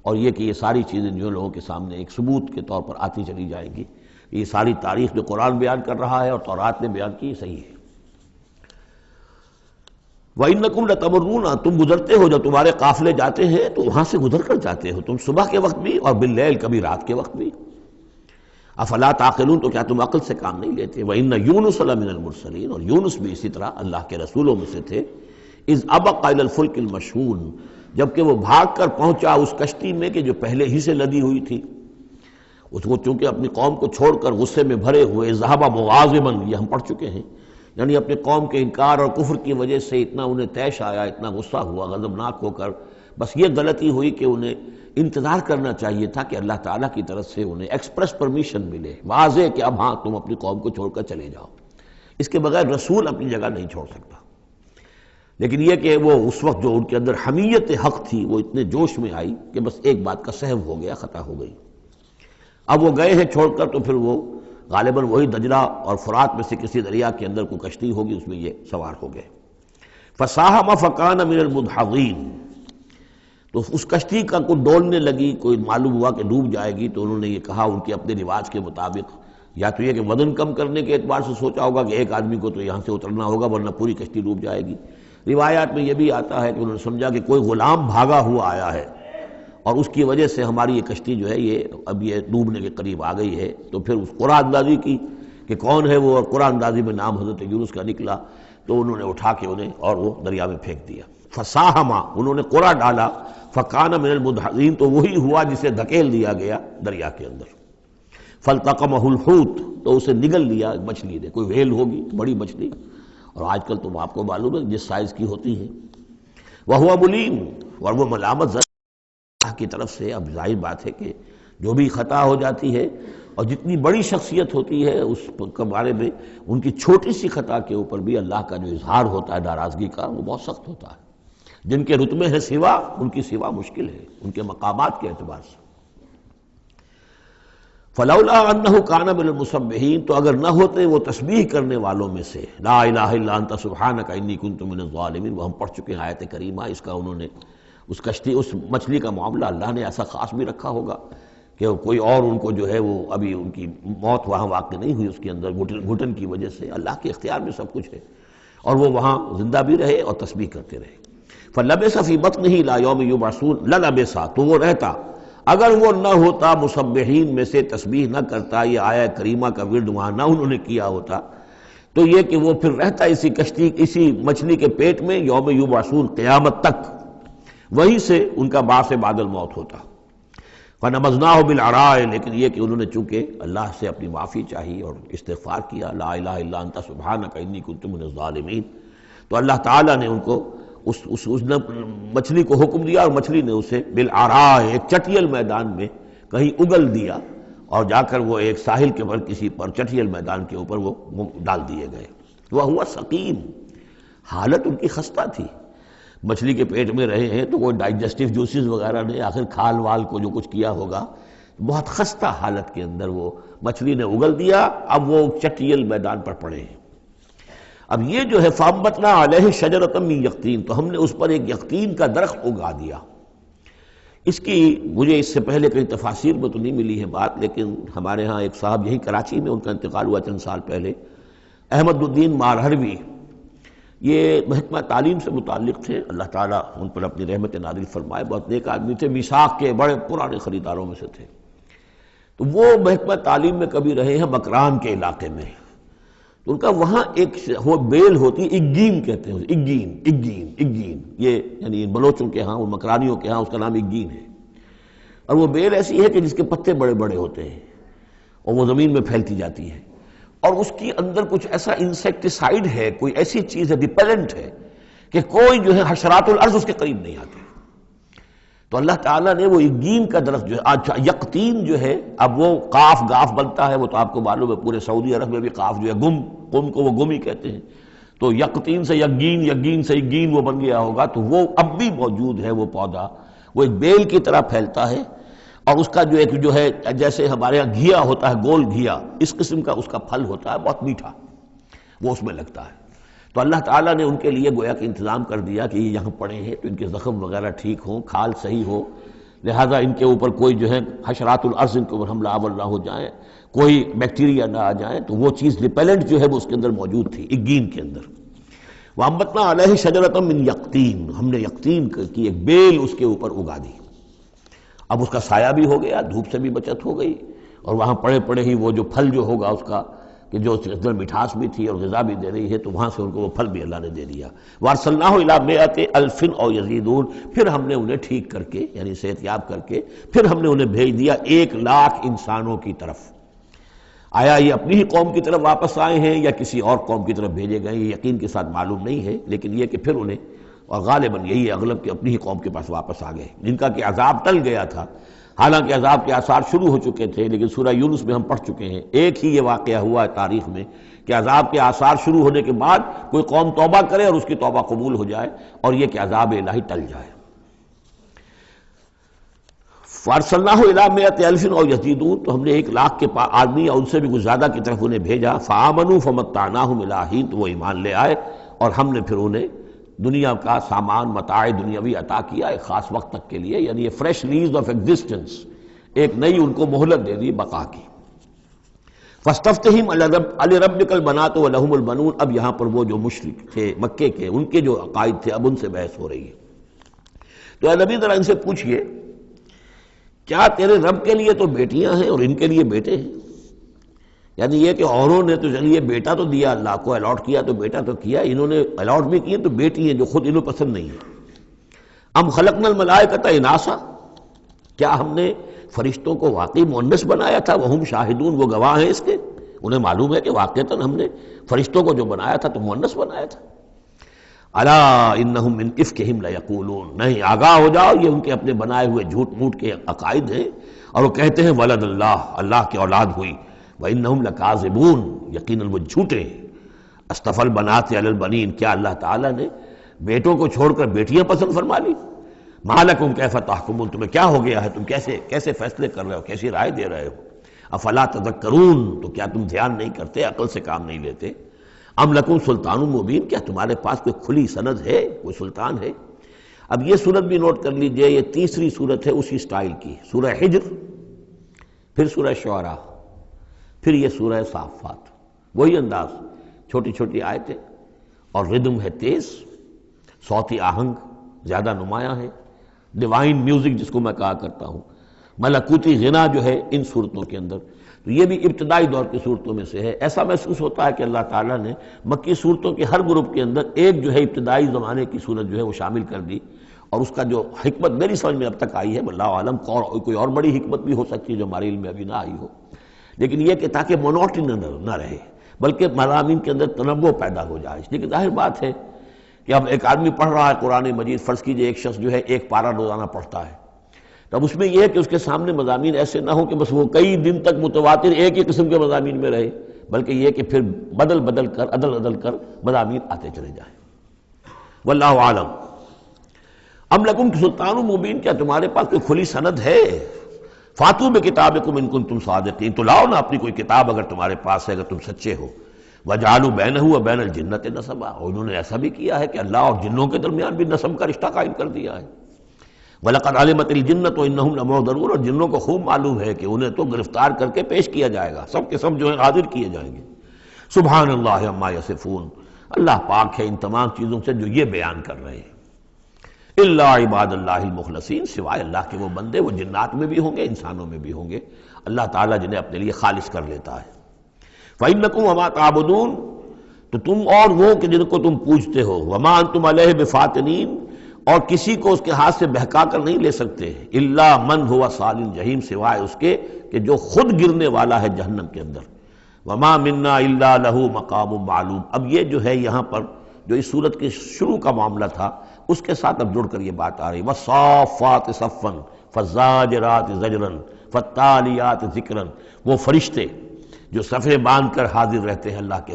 اور یہ کہ یہ ساری چیزیں جو لوگوں کے سامنے ایک ثبوت کے طور پر آتی چلی جائیں گی، یہ ساری تاریخ جو قرآن بیان کر رہا ہے اور تورات نے بیان کی صحیح ہے۔ وَإِنَّكُمْ لَتَمُرُّونَ، تم گزرتے ہو، جب تمہارے قافلے جاتے ہیں تو وہاں سے گزر کر جاتے ہو، تم صبح کے وقت بھی اور باللیل، کبھی رات کے وقت بھی۔ افلا تعقلون، تو کیا تم عقل سے کام نہیں لیتے؟ وَإِنَّ يُونُسَ لَمِنَ الْمُرْسَلِينَ، اور یونس بھی اسی طرح اللہ کے رسولوں میں سے تھے۔ اِذْ أَبَقَ إِلَى الْفُلْكِ الْمَشْحُونِ، جبکہ وہ بھاگ کر پہنچا اس کشتی میں کہ جو پہلے ہی سے لدی ہوئی تھی، اس کو چونکہ اپنی قوم کو چھوڑ کر غصے میں بھرے ہوئے، ذهب مغاضبا، یہ ہم پڑھ چکے ہیں، یعنی اپنے قوم کے انکار اور کفر کی وجہ سے اتنا انہیں طیش آیا، اتنا غصہ ہوا، غضبناک ہو کر، بس یہ غلطی ہوئی کہ انہیں انتظار کرنا چاہیے تھا کہ اللہ تعالیٰ کی طرف سے انہیں ایکسپریس پرمیشن ملے، واضح کہ اب ہاں تم اپنی قوم کو چھوڑ کر چلے جاؤ۔ اس کے بغیر رسول اپنی جگہ نہیں چھوڑ سکتا۔ لیکن یہ کہ وہ اس وقت جو ان کے اندر حمیت حق تھی وہ اتنے جوش میں آئی کہ بس ایک بات کا سہو ہو گیا، خطا ہو گئی۔ اب وہ گئے ہیں چھوڑ کر، تو پھر وہ غالباً وہی دجلہ اور فرات میں سے کسی دریا کے اندر کوئی کشتی ہوگی، اس میں یہ سوار ہو گئے۔ فَسَاهَمَ فَكَانَ مِنَ الْمُدْحَضِينَ، تو اس کشتی کا کوئی ڈولنے لگی، کوئی معلوم ہوا کہ ڈوب جائے گی، تو انہوں نے یہ کہا ان کے اپنے رواج کے مطابق، یا تو یہ کہ وزن کم کرنے کے اعتبار سے سوچا ہوگا کہ ایک آدمی کو تو یہاں سے اترنا ہوگا ورنہ پوری کشتی ڈوب جائے گی۔ روایات میں یہ بھی آتا ہے کہ انہوں نے سمجھا کہ کوئی غلام بھاگا ہوا آیا ہے اور اس کی وجہ سے ہماری یہ کشتی جو ہے یہ اب یہ ڈوبنے کے قریب آ گئی ہے، تو پھر اس قرآن اندازی کی کہ کون ہے وہ، اور قرآن اندازی میں نام حضرت یونس کا نکلا، تو انہوں نے اٹھا کے انہیں اور وہ دریا میں پھینک دیا۔ فساہما، انہوں نے قرآ ڈالا، فکان من المدحضین، تو وہی ہوا جسے دھکیل دیا گیا دریا کے اندر۔ فالتقمہ الحوت، تو اسے نگل لیا مچھلی نے، کوئی ویل ہوگی بڑی مچھلی، اور آج کل تو آپ کو معلوم ہے جس سائز کی ہوتی ہیں۔ وہو ملیم، اور وہ ملامت اللہ کی طرف سے۔ اب ظاہر بات ہے کہ جو بھی خطا ہو جاتی ہے اور جتنی بڑی شخصیت ہوتی ہے اس کے بارے میں ان کی چھوٹی سی خطا کے اوپر بھی اللہ کا جو اظہار ہوتا ہے ناراضگی کا، وہ بہت سخت ہوتا ہے۔ جن کے رتبے ہے سوا، ان کی سوا مشکل ہے ان کے مقامات کے اعتبار سے۔ فلولا انہ کان من المسبحین، تو اگر نہ ہوتے وہ تسبیح کرنے والوں میں سے، لا الہ الا انت سبحانک انی کنت من الظالمین، وہ ہم پڑھ چکے ہیں آیت کریمہ۔ اس کا انہوں نے اس کشتی، اس مچھلی کا معاملہ اللہ نے ایسا خاص بھی رکھا ہوگا کہ کوئی اور ان کو جو ہے وہ ابھی ان کی موت وہاں واقع نہیں ہوئی، اس کے اندر گھٹن کی وجہ سے، اللہ کے اختیار میں سب کچھ ہے، اور وہ وہاں زندہ بھی رہے اور تسبیح کرتے رہے۔ فلبث فی بطنہ الی یوم یبعثون، للبث، تو وہ رہتا، اگر وہ نہ ہوتا مسبحین میں سے، تسبیح نہ کرتا، یہ آیہ کریمہ کا ورد وہاں نہ انہوں نے کیا ہوتا، تو یہ کہ وہ پھر رہتا اسی کشتی، اسی مچھلی کے پیٹ میں، یوم یبعثون، قیامت تک، وہیں سے ان کا بعث بعد الموت ہوتا۔ فنبذناہ بالعراء، لیکن یہ کہ انہوں نے چونکہ اللہ سے اپنی معافی چاہی اور استغفار کیا، لا الہ الا انت سبحانک انی کنت من الظالمین، تو اللہ تعالیٰ نے ان کو اس مچھلی کو حکم دیا، اور مچھلی نے اسے بالعراء، ایک چٹیل میدان میں کہیں اگل دیا، اور جا کر وہ ایک ساحل کے پر کسی پر چٹیل میدان کے اوپر وہ ڈال دیے گئے۔ وہو سقیم، حالت ان کی خستہ تھی، مچھلی کے پیٹ میں رہے ہیں تو کوئی ڈائجسٹو جوسز وغیرہ نے آخر کھال وال کو جو کچھ کیا ہوگا، بہت خستہ حالت کے اندر وہ مچھلی نے اگل دیا، اب وہ چٹیل میدان پر پڑے ہیں۔ اب یہ جو ہے فَأَنبَتْنَا عَلَيْهِ شَجَرَةً مِّن یقطین، تو ہم نے اس پر ایک یقطین کا درخت اگا دیا۔ اس کی مجھے اس سے پہلے کئی تفاسیر میں تو نہیں ملی ہے بات، لیکن ہمارے ہاں ایک صاحب یہی کراچی میں، ان کا انتقال ہوا چند سال پہلے، احمد الدین مارہروی، یہ محکمہ تعلیم سے متعلق تھے، اللہ تعالیٰ ان پر اپنی رحمت نازل فرمائے، بہت نیک آدمی تھے، میثاق کے بڑے پرانے خریداروں میں سے تھے۔ تو وہ محکمہ تعلیم میں کبھی رہے ہیں مکران کے علاقے میں، تو ان کا وہاں ایک وہ بیل ہوتی ہے، اگین کہتے ہیں، اگین، یہ یعنی بلوچوں کے ہاں اور مکرانیوں کے ہاں اس کا نام اگین ہے، اور وہ بیل ایسی ہے کہ جس کے پتے بڑے بڑے ہوتے ہیں اور وہ زمین میں پھیلتی جاتی ہے، اور اس کی اندر کچھ ایسا انسیکٹیسائیڈ ہے، کوئی ایسی چیز ہے، ریپیلنٹ ہے، کہ کوئی جو ہے حشرات الارض اس کے قریب نہیں آتے۔ تو اللہ تعالیٰ نے وہ اگین کا درخت جو ہے، اچھا یقطین جو ہے، اب وہ قاف گاف بنتا ہے، وہ تو آپ کو معلوم ہے پورے سعودی عرب میں بھی قاف جو ہے قم کو وہ گم ہی کہتے ہیں، تو یقطین سے یقین، یقین سے اگین وہ بن گیا ہوگا، تو وہ اب بھی موجود ہے، وہ پودا وہ ایک بیل کی طرح پھیلتا ہے، اور اس کا جو ایک جو ہے جیسے ہمارے یہاں گھیا ہوتا ہے، گول گھیا، اس قسم کا اس کا پھل ہوتا ہے، بہت میٹھا، وہ اس میں لگتا ہے۔ تو اللہ تعالیٰ نے ان کے لیے گویا کہ انتظام کر دیا کہ یہ یہاں پڑے ہیں تو ان کے زخم وغیرہ ٹھیک ہوں، کھال صحیح ہو، لہذا ان کے اوپر کوئی جو ہے حشرات الارض ان کے اوپر حملہ آور نہ ہو جائیں، کوئی بیکٹیریا نہ آ جائیں، تو وہ چیز ریپیلنٹ جو ہے وہ اس کے اندر موجود تھی اگین کے اندر۔ وَأَنبَتْنَا عَلَيْهِ شَجَرَةً مِّن یقطین، ہم نے یقطین کی ایک بیل اس کے اوپر اگا دی۔ اب اس کا سایہ بھی ہو گیا، دھوپ سے بھی بچت ہو گئی، اور وہاں پڑے پڑے ہی وہ جو پھل جو ہوگا اس کا، کہ جو اس کے اندر مٹھاس بھی تھی اور غذا بھی دے رہی ہے، تو وہاں سے ان کو وہ پھل بھی اللہ نے دے دیا۔ وَأَرْسَلْنَاهُ إِلَىٰ مِائَةِ أَلْفٍ أَوْ يَزِيدُونَ، پھر ہم نے انہیں ٹھیک کر کے یعنی صحت یاب کر کے پھر ہم نے انہیں بھیج دیا 1,00,000 انسانوں کی طرف۔ آیا یہ اپنی ہی قوم کی طرف واپس آئے ہیں یا کسی اور قوم کی طرف بھیجے گئے، یہ یقین کے ساتھ معلوم نہیں ہے، لیکن یہ کہ پھر انہیں، اور غالباً یہی ہے اغلب کہ اپنی ہی قوم کے پاس واپس آ گئے، جن کا کہ عذاب ٹل گیا تھا، حالانکہ عذاب کے آثار شروع ہو چکے تھے، لیکن سورہ یونس میں ہم پڑھ چکے ہیں، ایک ہی یہ واقعہ ہوا ہے تاریخ میں کہ عذاب کے آثار شروع ہونے کے بعد کوئی قوم توبہ کرے اور اس کی توبہ قبول ہو جائے، اور یہ کہ عذاب الہی ٹل جائے۔ فَأَرْسَلْنَاهُ إِلَىٰ مِائَةِ أَلْفٍ أَوْ يَزِيدُونَ، تو ہم نے 1,00,000 کے آدمی اور ان سے بھی کچھ زیادہ کی طرف انہیں بھیجا۔ فَآمَنُوا فَمَتَّعْنَاهُمْ إِلَىٰ حِينٍ، تو وہ ایمان لے آئے اور ہم نے پھر انہیں دنیا کا سامان متاع دنیاوی عطا کیا ایک خاص وقت تک کے لیے، یعنی یہ فریش لیز آف ایگزسٹنس، ایک نئی ان کو مہلت دے دی بقا کی۔ فَاسْتَفْتِهِمْ أَلِرَبِّكَ الْبَنَاتُ وَلَهُمُ الْبَنُونَ، اب یہاں پر وہ جو مشرک تھے مکے کے، ان کے جو عقائد تھے، اب ان سے بحث ہو رہی ہے۔ تو اے نبی ذرا ان سے پوچھئے، کیا تیرے رب کے لیے تو بیٹیاں ہیں اور ان کے لیے بیٹے ہیں؟ یعنی یہ کہ اوروں نے تو چلیے بیٹا تو دیا، اللہ کو الاٹ کیا تو بیٹا تو کیا، انہوں نے الاٹ بھی کیے تو بیٹی ہیں جو خود انہوں پسند نہیں ہے۔ ام خلقنا الملائکۃ اناثا، کیا ہم نے فرشتوں کو واقعی مؤنث بنایا تھا؟ وہم شاہدون، وہ گواہ ہیں اس کے، انہیں معلوم ہے کہ واقعتاً ہم نے فرشتوں کو جو بنایا تھا تو مؤنث بنایا تھا۔ الا انہم من افکہم لیقولون، نہیں آگاہ ہو جاؤ، یہ ان کے اپنے بنائے ہوئے جھوٹ موٹ کے عقائد ہیں، اور وہ کہتے ہیں ولد اللہ، اللہ کی اولاد ہوئی، وانہم لکاذبون، یقیناً وہ جھوٹے ہیں۔ اصطفى البنات علی البنین، کیا اللہ تعالیٰ نے بیٹوں کو چھوڑ کر بیٹیاں پسند فرما لی؟ ما لکم کیف تحکمون، تمہیں کیا ہو گیا ہے، تم کیسے فیصلے کر رہے ہو، کیسی رائے دے رہے ہو؟ افلا تذکرون، تو کیا تم دھیان نہیں کرتے، عقل سے کام نہیں لیتے؟ ام لکم سلطان مبین، کیا تمہارے پاس کوئی کھلی سند ہے، کوئی سلطان ہے؟ اب یہ صورت بھی نوٹ کر لیجئے، یہ تیسری صورت ہے اسی سٹائل کی، سورہ حجر، پھر سورہ شعراء، پھر یہ سورہ صافات، وہی انداز، چھوٹی چھوٹی آیتیں، اور ردم ہے تیز، صوتی آہنگ زیادہ نمایاں ہے، ڈیوائن میوزک جس کو میں کہا کرتا ہوں، ملکوتی غنا جو ہے ان صورتوں کے اندر۔ تو یہ بھی ابتدائی دور کی صورتوں میں سے ہے۔ ایسا محسوس ہوتا ہے کہ اللہ تعالیٰ نے مکی صورتوں کے ہر گروپ کے اندر ایک جو ہے ابتدائی زمانے کی صورت جو ہے وہ شامل کر دی، اور اس کا جو حکمت میری سمجھ میں اب تک آئی ہے، واللہ عالم کوئی اور بڑی حکمت بھی ہو سکتی ہے جو ہمارے علم میں ابھی نہ آئی ہو، لیکن یہ کہ تاکہ مونوٹنی نہ رہے، بلکہ مضامین کے اندر تنوع پیدا ہو جائے۔ لیکن ظاہر بات ہے کہ اب ایک آدمی پڑھ رہا ہے قرآن مجید، فرض کیجئے ایک شخص جو ہے ایک پارہ روزانہ پڑھتا ہے، تو اب اس میں یہ ہے کہ اس کے سامنے مضامین ایسے نہ ہوں کہ بس وہ کئی دن تک متواتر ایک ہی قسم کے مضامین میں رہے، بلکہ یہ کہ پھر بدل کر عدل کر مضامین آتے چلے جائیں۔ واللہ عالم۔ ام لکم سلطان مبین، کیا تمہارے پاس کوئی کھلی سند ہے؟ فاتو بکتابکم ان کنتم صادقین، تو لاؤ نا اپنی کوئی کتاب اگر تمہارے پاس ہے، اگر تم سچے ہو۔ وجعلوا بینہ وبین الجنۃ نسبا، اور انہوں نے ایسا بھی کیا ہے کہ اللہ اور جنوں کے درمیان بھی نسب کا رشتہ قائم کر دیا ہے۔ وَلَقَدْ عَلِمَتِ الْجِنَّةُ وَإِنَّهُمْ لَمُحْضَرُونَ، اور جنوں کو خوب معلوم ہے کہ انہیں تو گرفتار کر کے پیش کیا جائے گا، سب کے سب جو ہیں حاضر کیے جائیں گے۔ سبحان اللہ عما یصفون، اللہ پاک ہے ان تمام چیزوں سے جو یہ بیان کر رہے ہیں۔ الا عباد اللہ المخلصین، سوائے اللہ کے وہ بندے، وہ جنات میں بھی ہوں گے انسانوں میں بھی ہوں گے، اللہ تعالیٰ جنہیں اپنے لیے خالص کر لیتا ہے۔ فَإِنَّكُمْ وَمَا تَعْبُدُونَ، تو تم اور وہ کہ جن کو تم پوجتے ہو، وَمَا أَنْتُمْ عَلَيْهِ بِفَاتِنِينَ، اور کسی کو اس کے ہاتھ سے بہکا کر نہیں لے سکتے، الا من هو صال الجحیم، سوائے اس کے کہ جو خود گرنے والا ہے جہنم کے اندر۔ وما منا الا له مقام معلوم، اب یہ جو ہے یہاں پر جو اس صورت کے شروع کا معاملہ تھا اس کے ساتھ اب جڑ کر یہ بات آ رہی، والصافات صفا فالزاجرات زجرا فالتالیات ذکرا، وہ فرشتے جو صفیں باندھ کر حاضر رہتے ہیں اللہ کے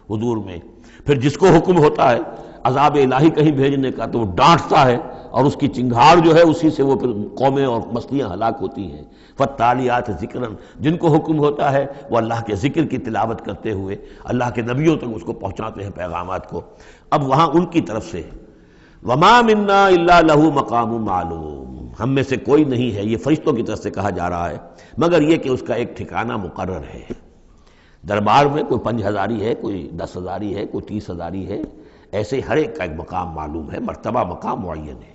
حضور میں، پھر جس کو حکم ہوتا ہے عذاب الہی کہیں بھیجنے کا تو وہ ڈانٹتا ہے، اور اس کی چنگھاڑ جو ہے اسی سے وہ پھر قومیں اور بستیاں ہلاک ہوتی ہیں۔ فالتالیات ذکرا، جن کو حکم ہوتا ہے وہ اللہ کے ذکر کی تلاوت کرتے ہوئے اللہ کے نبیوں تک اس کو پہنچاتے ہیں پیغامات کو۔ اب وہاں ان کی طرف سے وما منا الا له مقام معلوم، ہم میں سے کوئی نہیں ہے، یہ فرشتوں کی طرف سے کہا جا رہا ہے، مگر یہ کہ اس کا ایک ٹھکانہ مقرر ہے۔ دربار میں کوئی 5000 ہے، کوئی 10,000 ہے، کوئی 30,000 ہے، ایسے ہر ایک کا ایک مقام معلوم ہے، مرتبہ مقام معین ہے۔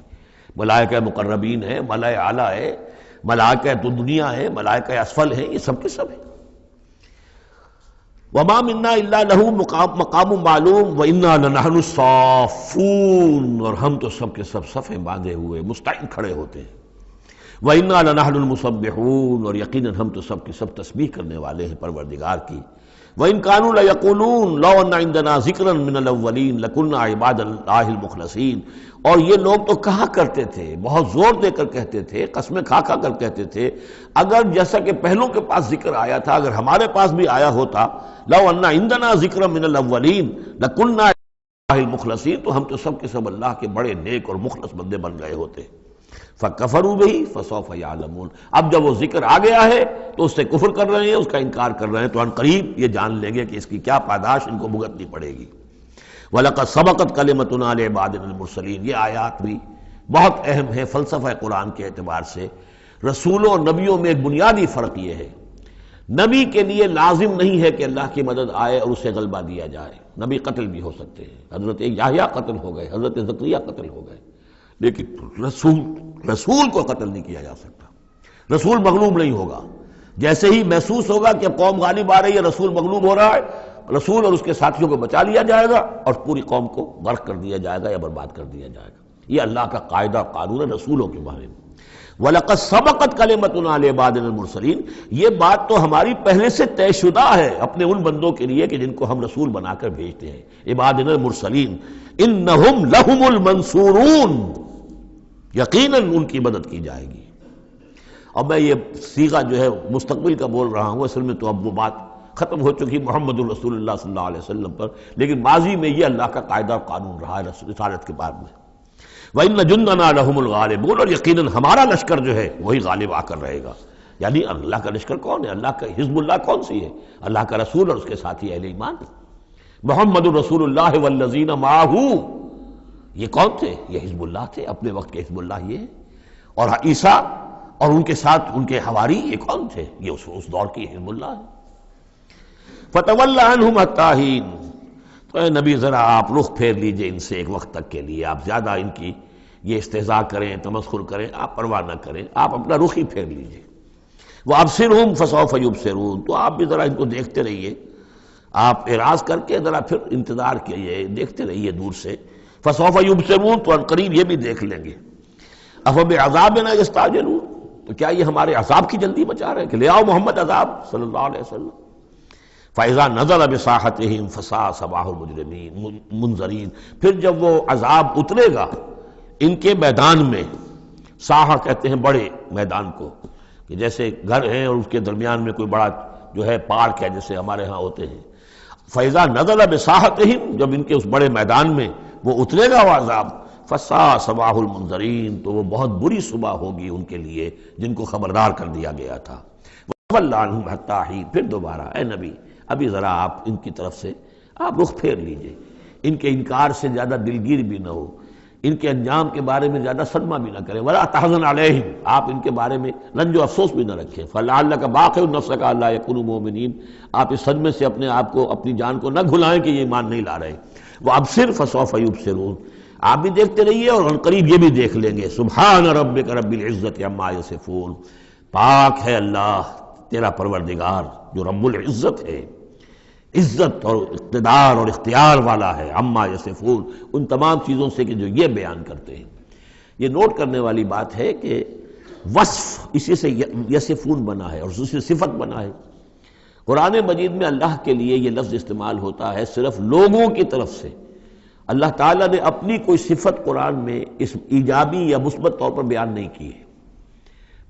ملائکہ مقربین ہے، ملائکہ اعلیٰ ہے، ملائکہ دنیا ہے، ملائکہ اسفل ہے، یہ سب کے سب ہیں۔ وما منا الا له مقام معلوم وانا لنحن الصافون، اور ہم تو سب کے سب صفیں باندھے ہوئے مستعد کھڑے ہوتے ہیں۔ وانا لنحن المسبحون، اور یقیناً ہم تو سب کے سب تسبیح کرنے والے ہیں پروردگار کی۔ وَإِن كَانُوا لَيَقُولُونَ لَوْ أَنَّ عِندَنَا ذِكْرًا مِّنَ الْأَوَّلِينَ لَكُنَّا عِبَادَ اللَّهِ الْمُخْلَصِينَ، اور یہ لوگ تو کہا کرتے تھے، بہت زور دے کر کہتے تھے، قسمیں کھا کھا کر کہتے تھے، اگر جیسا کہ پہلوں کے پاس ذکر آیا تھا، اگر ہمارے پاس بھی آیا ہوتا، لَوْ أَنَّ عِندَنَا ذِكْرًا مِّنَ الْأَوَّلِينَ لَكُنَّا عِبَادَ اللَّهِ الْمُخْلَصِينَ، تو ہم تو سب کے سب اللہ کے بڑے نیک اور مخلص بندے بن گئے ہوتے۔ فَكَفَرُوا بِهِ فَسَوْفَ يَعْلَمُونَ، اب جب وہ ذکر آ گیا ہے تو اس سے کفر کر رہے ہیں، اس کا انکار کر رہے ہیں، تو ان قریب یہ جان لیں گے کہ اس کی کیا پاداش ان کو بھگتنی پڑے گی۔ وَلَقَدْ سَبَقَتْ كَلِمَتُنَا لِعِبَادِنَا الْمُرْسَلِينَ، یہ آیات بھی بہت اہم ہے فلسفہ قرآن کے اعتبار سے۔ رسولوں اور نبیوں میں ایک بنیادی فرق یہ ہے، نبی کے لیے لازم نہیں ہے کہ اللہ کی مدد آئے اور اسے غلبہ دیا جائے، نبی قتل بھی ہو سکتے ہیں، حضرت یحییٰ قتل ہو گئے، حضرت زکریا قتل ہو گئے، لیکن رسول کو قتل نہیں کیا جا سکتا، رسول مغلوب نہیں ہوگا۔ جیسے ہی محسوس ہوگا کہ قوم غالب آ رہی ہے، رسول مغلوب ہو رہا ہے، رسول اور اس کے ساتھیوں کو بچا لیا جائے گا اور پوری قوم کو غرق کر دیا جائے گا یا برباد کر دیا جائے گا۔ یہ اللہ کا قاعدہ قانون ہے رسولوں کے بارے میں۔ وَلَقَدْ سَبَقَتْ كَلِمَتُنَا لِعِبَادِنَا الْمُرْسَلِينَ، یہ بات تو ہماری پہلے سے طے شدہ ہے اپنے ان بندوں کے لیے کہ جن کو ہم رسول بنا کر بھیجتے ہیں، عبادنا المرسلین، انہم لہم المنصورون، یقیناً ان کی مدد کی جائے گی۔ اور میں یہ صیغہ جو ہے مستقبل کا بول رہا ہوں، اصل میں تو اب وہ بات ختم ہو چکی محمد الرسول اللہ صلی اللہ علیہ وسلم پر، لیکن ماضی میں یہ اللہ کا قاعدہ اور قانون رہا ہے رسالت کے بعد میں۔ وَإِنَّ جُنْدَنَا لَهُمُ الْغَالِبُونَ، اور یقیناً ہمارا لشکر جو ہے وہی غالب آ کر رہے گا۔ یعنی اللہ کا لشکر کون ہے؟ اللہ کا حزب اللہ کون سی ہے؟ اللہ کا رسول اور اس کے ساتھی اہل ایمان۔ محمد الرسول اللہ والذین معہ، یہ کون تھے؟ یہ حزب اللہ تھے، اپنے وقت کے حزب اللہ یہ ہے۔ اور عیسیٰ اور ان کے ساتھ ان کے حواری یہ کون تھے؟ یہ اس دور کی حزب اللہ ہے۔ فَتَوَلَّ عَنْهُمْ حَتَّىٰ حِينٍ، تو اے نبی ذرا آپ رخ پھیر لیجئے ان سے ایک وقت تک کے لیے، آپ زیادہ ان کی یہ استہزاء کریں، تمسخر کریں، آپ پرواہ نہ کریں، آپ اپنا رخ ہی پھیر لیجئے۔ وَأَبْصِرْهُمْ فَسَوْفَ يُبْصِرُونَ، تو آپ بھی ذرا ان کو دیکھتے رہیے، آپ اعراض کر کے ذرا پھر انتظار کیجئے، دیکھتے رہیے دور سے۔ فَسَوْفَ يُبْصِرُونَ، تو عنقریب یہ بھی دیکھ لیں گے۔ أَفَبِعَذَابِنَا يَسْتَعْجِلُونَ، تو کیا یہ ہمارے عذاب کی جلدی مچا رہے ہیں کہ لے آؤ محمد عذاب صلی اللہ علیہ وسلم۔ فَإِذَا نَزَلَ بِسَاحَتِهِمْ فَسَاءَ صَبَاحُ الْمُجْرِمِينَ منذرین، پھر جب وہ عذاب اترے گا ان کے میدان میں، ساحہ کہتے ہیں بڑے میدان کو، کہ جیسے گھر ہیں اور اس کے درمیان میں کوئی بڑا جو ہے پارک ہے جیسے ہمارے ہاں ہوتے ہیں۔ فَإِذَا نَزَلَ بِسَاحَتِهِمْ، جب ان کے اس بڑے میدان میں وہ اترے گا وہ عذاب، فسا صباح المنذرین، تو وہ بہت بری صبح ہوگی ان کے لیے جن کو خبردار کر دیا گیا تھا۔ وَتَوَلَّ عَنْهُمْ حَتَّىٰ حِينٍ، پھر دوبارہ اے نبی ابھی ذرا آپ ان کی طرف سے آپ رخ پھیر لیجئے، ان کے انکار سے زیادہ دلگیر بھی نہ ہو، ان کے انجام کے بارے میں زیادہ صدمہ بھی نہ کریں۔ وَلَا تَحْزَنْ عَلَيْهِمْ، آپ ان کے بارے میں رنج و افسوس بھی نہ رکھیں۔ فَلَعَلَّكَ بَاخِعٌ نَفْسَكَ أَلَّا يَكُونُوا مُؤْمِنِينَ، آپ اس صدمے سے اپنے آپ کو، اپنی جان کو نہ گھلائیں کہ یہ ایمان نہیں لا رہے۔ وَأَبْصِرْ فَسَوْفَ يُبْصِرُونَ، آپ بھی دیکھتے رہیے اور عنقریب یہ بھی دیکھ لیں گے۔ سبحان ربک رب العزت عما یصفون، پاک ہے اللہ تیرا پروردگار جو رب العزت ہے، عزت اور اقتدار اور اختیار والا ہے، عما یصفون، ان تمام چیزوں سے کہ جو یہ بیان کرتے ہیں۔ یہ نوٹ کرنے والی بات ہے کہ وصف اسی سے یصفون بنا ہے اور اسی سے صفت بنا ہے۔ قرآن مجید میں اللہ کے لیے یہ لفظ استعمال ہوتا ہے صرف لوگوں کی طرف سے۔ اللہ تعالیٰ نے اپنی کوئی صفت قرآن میں اس ایجابی یا مثبت طور پر بیان نہیں کی ہے۔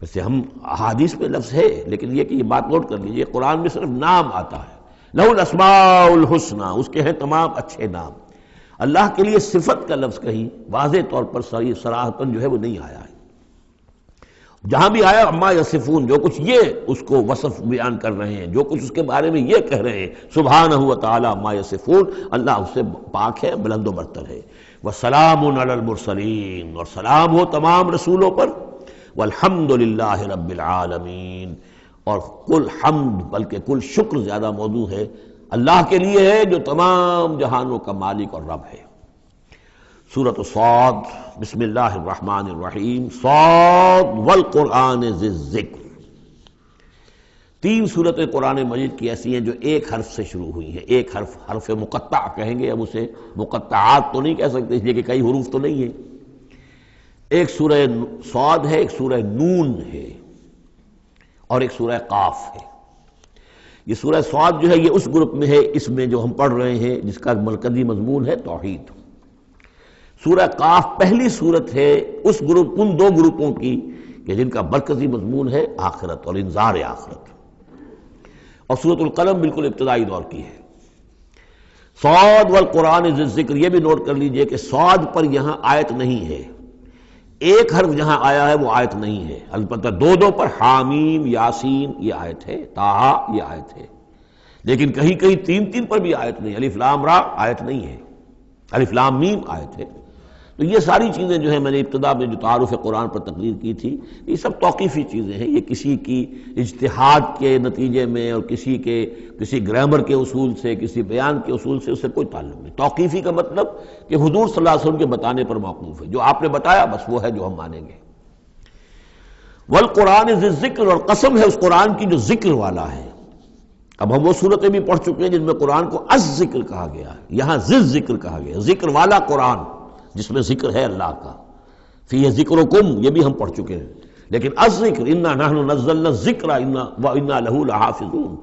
ویسے ہم احادیث میں لفظ ہے، لیکن یہ کہ یہ بات نوٹ کر لیجیے، قرآن میں صرف نام آتا ہے، لہ الاسماء الحسنی، اس کے ہیں تمام اچھے نام۔ اللہ کے لیے صفت کا لفظ کہیں واضح طور پر صراحتاً جو ہے وہ نہیں آیا ہے۔ جہاں بھی آیا اما یصفون، جو کچھ یہ اس کو وصف بیان کر رہے ہیں، جو کچھ اس کے بارے میں یہ کہہ رہے ہیں، سبحانہ و تعالی اما یصفون، اللہ اس سے پاک ہے، بلند و برتر ہے۔ وسلام علی المرسلین، اور سلام ہو تمام رسولوں پر، والحمد للہ رب العالمین، اور کل حمد بلکہ کل شکر زیادہ موضوع ہے اللہ کے لیے ہے جو تمام جہانوں کا مالک اور رب ہے۔ سورۃ صاد، بسم اللہ الرحمن الرحیم، صاد والقرآن ذی الذکر۔ تین صورتیں قرآن مجید کی ایسی ہیں جو ایک حرف سے شروع ہوئی ہیں، ایک حرف، حرف مقطع کہیں گے ہم اسے، مقطعات تو نہیں کہہ سکتے اس لیے کہ کئی حروف تو نہیں ہیں۔ ایک سورہ صاد ہے، ایک سورہ نون ہے، اور ایک سورہ قاف ہے۔ یہ سورہ صاد جو ہے یہ اس گروپ میں ہے، اس میں جو ہم پڑھ رہے ہیں جس کا مرکزی مضمون ہے توحید۔ سورہ قاف پہلی صورت ہے اس گروپ، ان دو گروپوں کی کہ جن کا مرکزی مضمون ہے آخرت اور انذار آخرت، اور سورۃ القلم بالکل ابتدائی دور کی ہے۔ صاد والقرآن ذی الذکر، یہ بھی نوٹ کر لیجئے کہ صاد پر یہاں آیت نہیں ہے، ایک حرف جہاں آیا ہے وہ آیت نہیں ہے، البتہ دو پر حامیم یاسین یہ آیت ہے، طٰہٰ یہ آیت ہے، لیکن کہیں کہیں تین پر بھی آیت نہیں، الف لام را آیت نہیں ہے، الف لام میم آیت ہے۔ تو یہ ساری چیزیں جو ہیں میں نے ابتدا میں جو تعارف قرآن پر تقریر کی تھی، یہ سب توقیفی چیزیں ہیں، یہ کسی کی اجتہاد کے نتیجے میں اور کسی گرامر کے اصول سے، کسی بیان کے اصول سے اس سے کوئی تعلق نہیں۔ توقیفی کا مطلب کہ حضور صلی اللہ علیہ وسلم کے بتانے پر موقوف ہے، جو آپ نے بتایا بس وہ ہے جو ہم مانیں گے۔ والقرآن ذی الذکر، اور قسم ہے اس قرآن کی جو ذکر والا ہے۔ اب ہم وہ صورتیں بھی پڑھ چکے ہیں جن میں قرآن کو از ذکر کہا گیا ہے، یہاں ذی ذکر کہا گیا، ذکر والا قرآن جس میں ذکر ہے اللہ کا۔ فیہ ذکرکم، یہ بھی ہم پڑھ چکے ہیں، لیکن از ذکر انا نحن نزلنا الذکر وانا لہ لحافظون،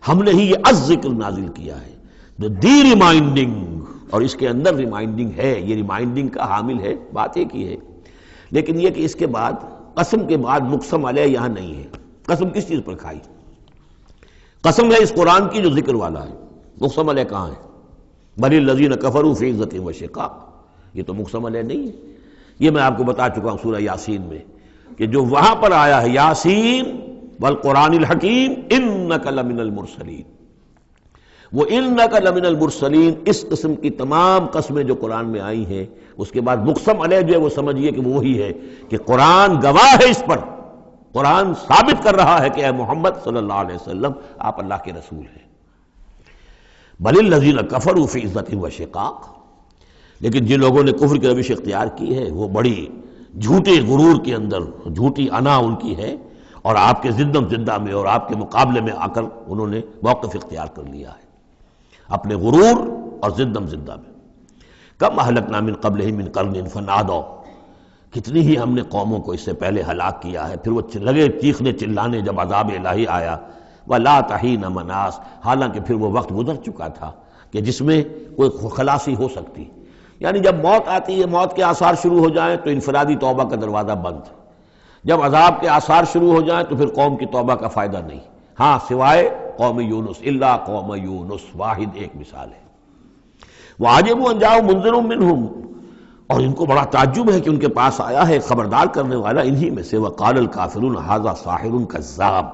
ہم نے ہی یہ از ذکر نازل کیا ہے، دی ریمائنڈنگ، اور اس کے اندر ریمائنڈنگ ہے، یہ ریمائنڈنگ کا حامل ہے، بات ایک ہی ہے، لیکن یہ کہ اس کے بعد قسم کے بعد مقسم علیہ یہاں نہیں ہے۔ قسم کس چیز پر کھائی؟ قسم ہے اس قرآن کی جو ذکر والا ہے، مقسم علیہ کہاں ہے؟ بل الذین کفروا فی عزۃ و شقاق، یہ تو مقسم علیہ نہیں ہے۔ یہ میں آپ کو بتا چکا ہوں سورہ یاسین میں کہ جو وہاں پر آیا ہے یاسین والقرآن الحکیم انک لمن المرسلین، وہ انک لمن المرسلین، اس قسم کی تمام قسمیں جو قرآن میں آئی ہیں اس کے بعد مقسم علیہ جو ہے وہ سمجھیے کہ وہی ہے کہ قرآن گواہ ہے اس پر، قرآن ثابت کر رہا ہے کہ اے محمد صلی اللہ علیہ وسلم آپ اللہ کے رسول ہیں۔ بل الذین کفروا فی عزۃ و شقاق، لیکن جن لوگوں نے کفر کی روش اختیار کی ہے وہ بڑی جھوٹے غرور کے اندر، جھوٹی انا ان کی ہے، اور آپ کے زندم زندہ میں اور آپ کے مقابلے میں آ کر انہوں نے موقف اختیار کر لیا ہے اپنے غرور اور زندم زندہ میں۔ کم اہلکنا من قبلہم من قرن فنادوا، کتنی ہی ہم نے قوموں کو اس سے پہلے ہلاک کیا ہے، پھر وہ لگے چیخنے چلانے جب عذاب الہی آیا، ولا تحین مناص، حالانکہ پھر وہ وقت گزر چکا تھا کہ جس میں کوئی خلاصی ہو سکتی، یعنی جب موت آتی ہے، موت کے آثار شروع ہو جائیں تو انفرادی توبہ کا دروازہ بند، جب عذاب کے آثار شروع ہو جائیں تو پھر قوم کی توبہ کا فائدہ نہیں، ہاں سوائے قوم یونس، الا قوم یونس، واحد ایک مثال ہے۔ وعجبوا ان جاءهم منذر منهم، اور ان کو بڑا تعجب ہے کہ ان کے پاس آیا ہے خبردار کرنے والا انہی میں سے، وقال الکافرون ھذا ساحر کذاب،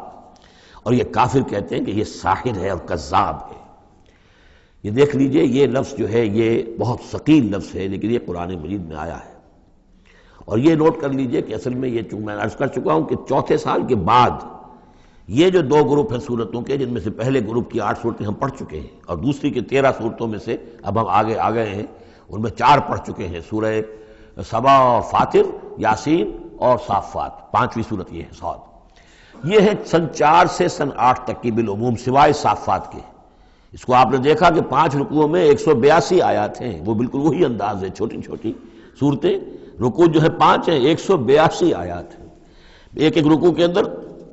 اور یہ کافر کہتے ہیں کہ یہ ساحر ہے اور کذاب ہے۔ یہ دیکھ لیجئے، یہ لفظ جو ہے یہ بہت ثقیل لفظ ہے، لیکن یہ قرآن مجید میں آیا ہے۔ اور یہ نوٹ کر لیجئے کہ اصل میں یہ چونکہ میں عرض کر چکا ہوں کہ چوتھے سال کے بعد یہ جو دو گروپ ہیں صورتوں کے، جن میں سے پہلے گروپ کی 8 صورتیں ہم پڑھ چکے ہیں، اور دوسری کی 13 صورتوں میں سے اب ہم آگے آ گئے ہیں، ان میں 4 پڑھ چکے ہیں، سورہ سبا اور فاطر، یاسین اور صافات، 5ویں صورت یہ ہے صاد۔ یہ ہے سن 4 سے سن 8 تک کی بالعموم سوائے صافات کے۔ اس کو آپ نے دیکھا کہ 5 رکوعوں میں 182 آیات ہیں، وہ بالکل وہی انداز ہے، چھوٹی چھوٹی صورتیں، رکوع جو ہے 5 ہیں، 182 آیات ہیں، ایک ایک رکوع کے اندر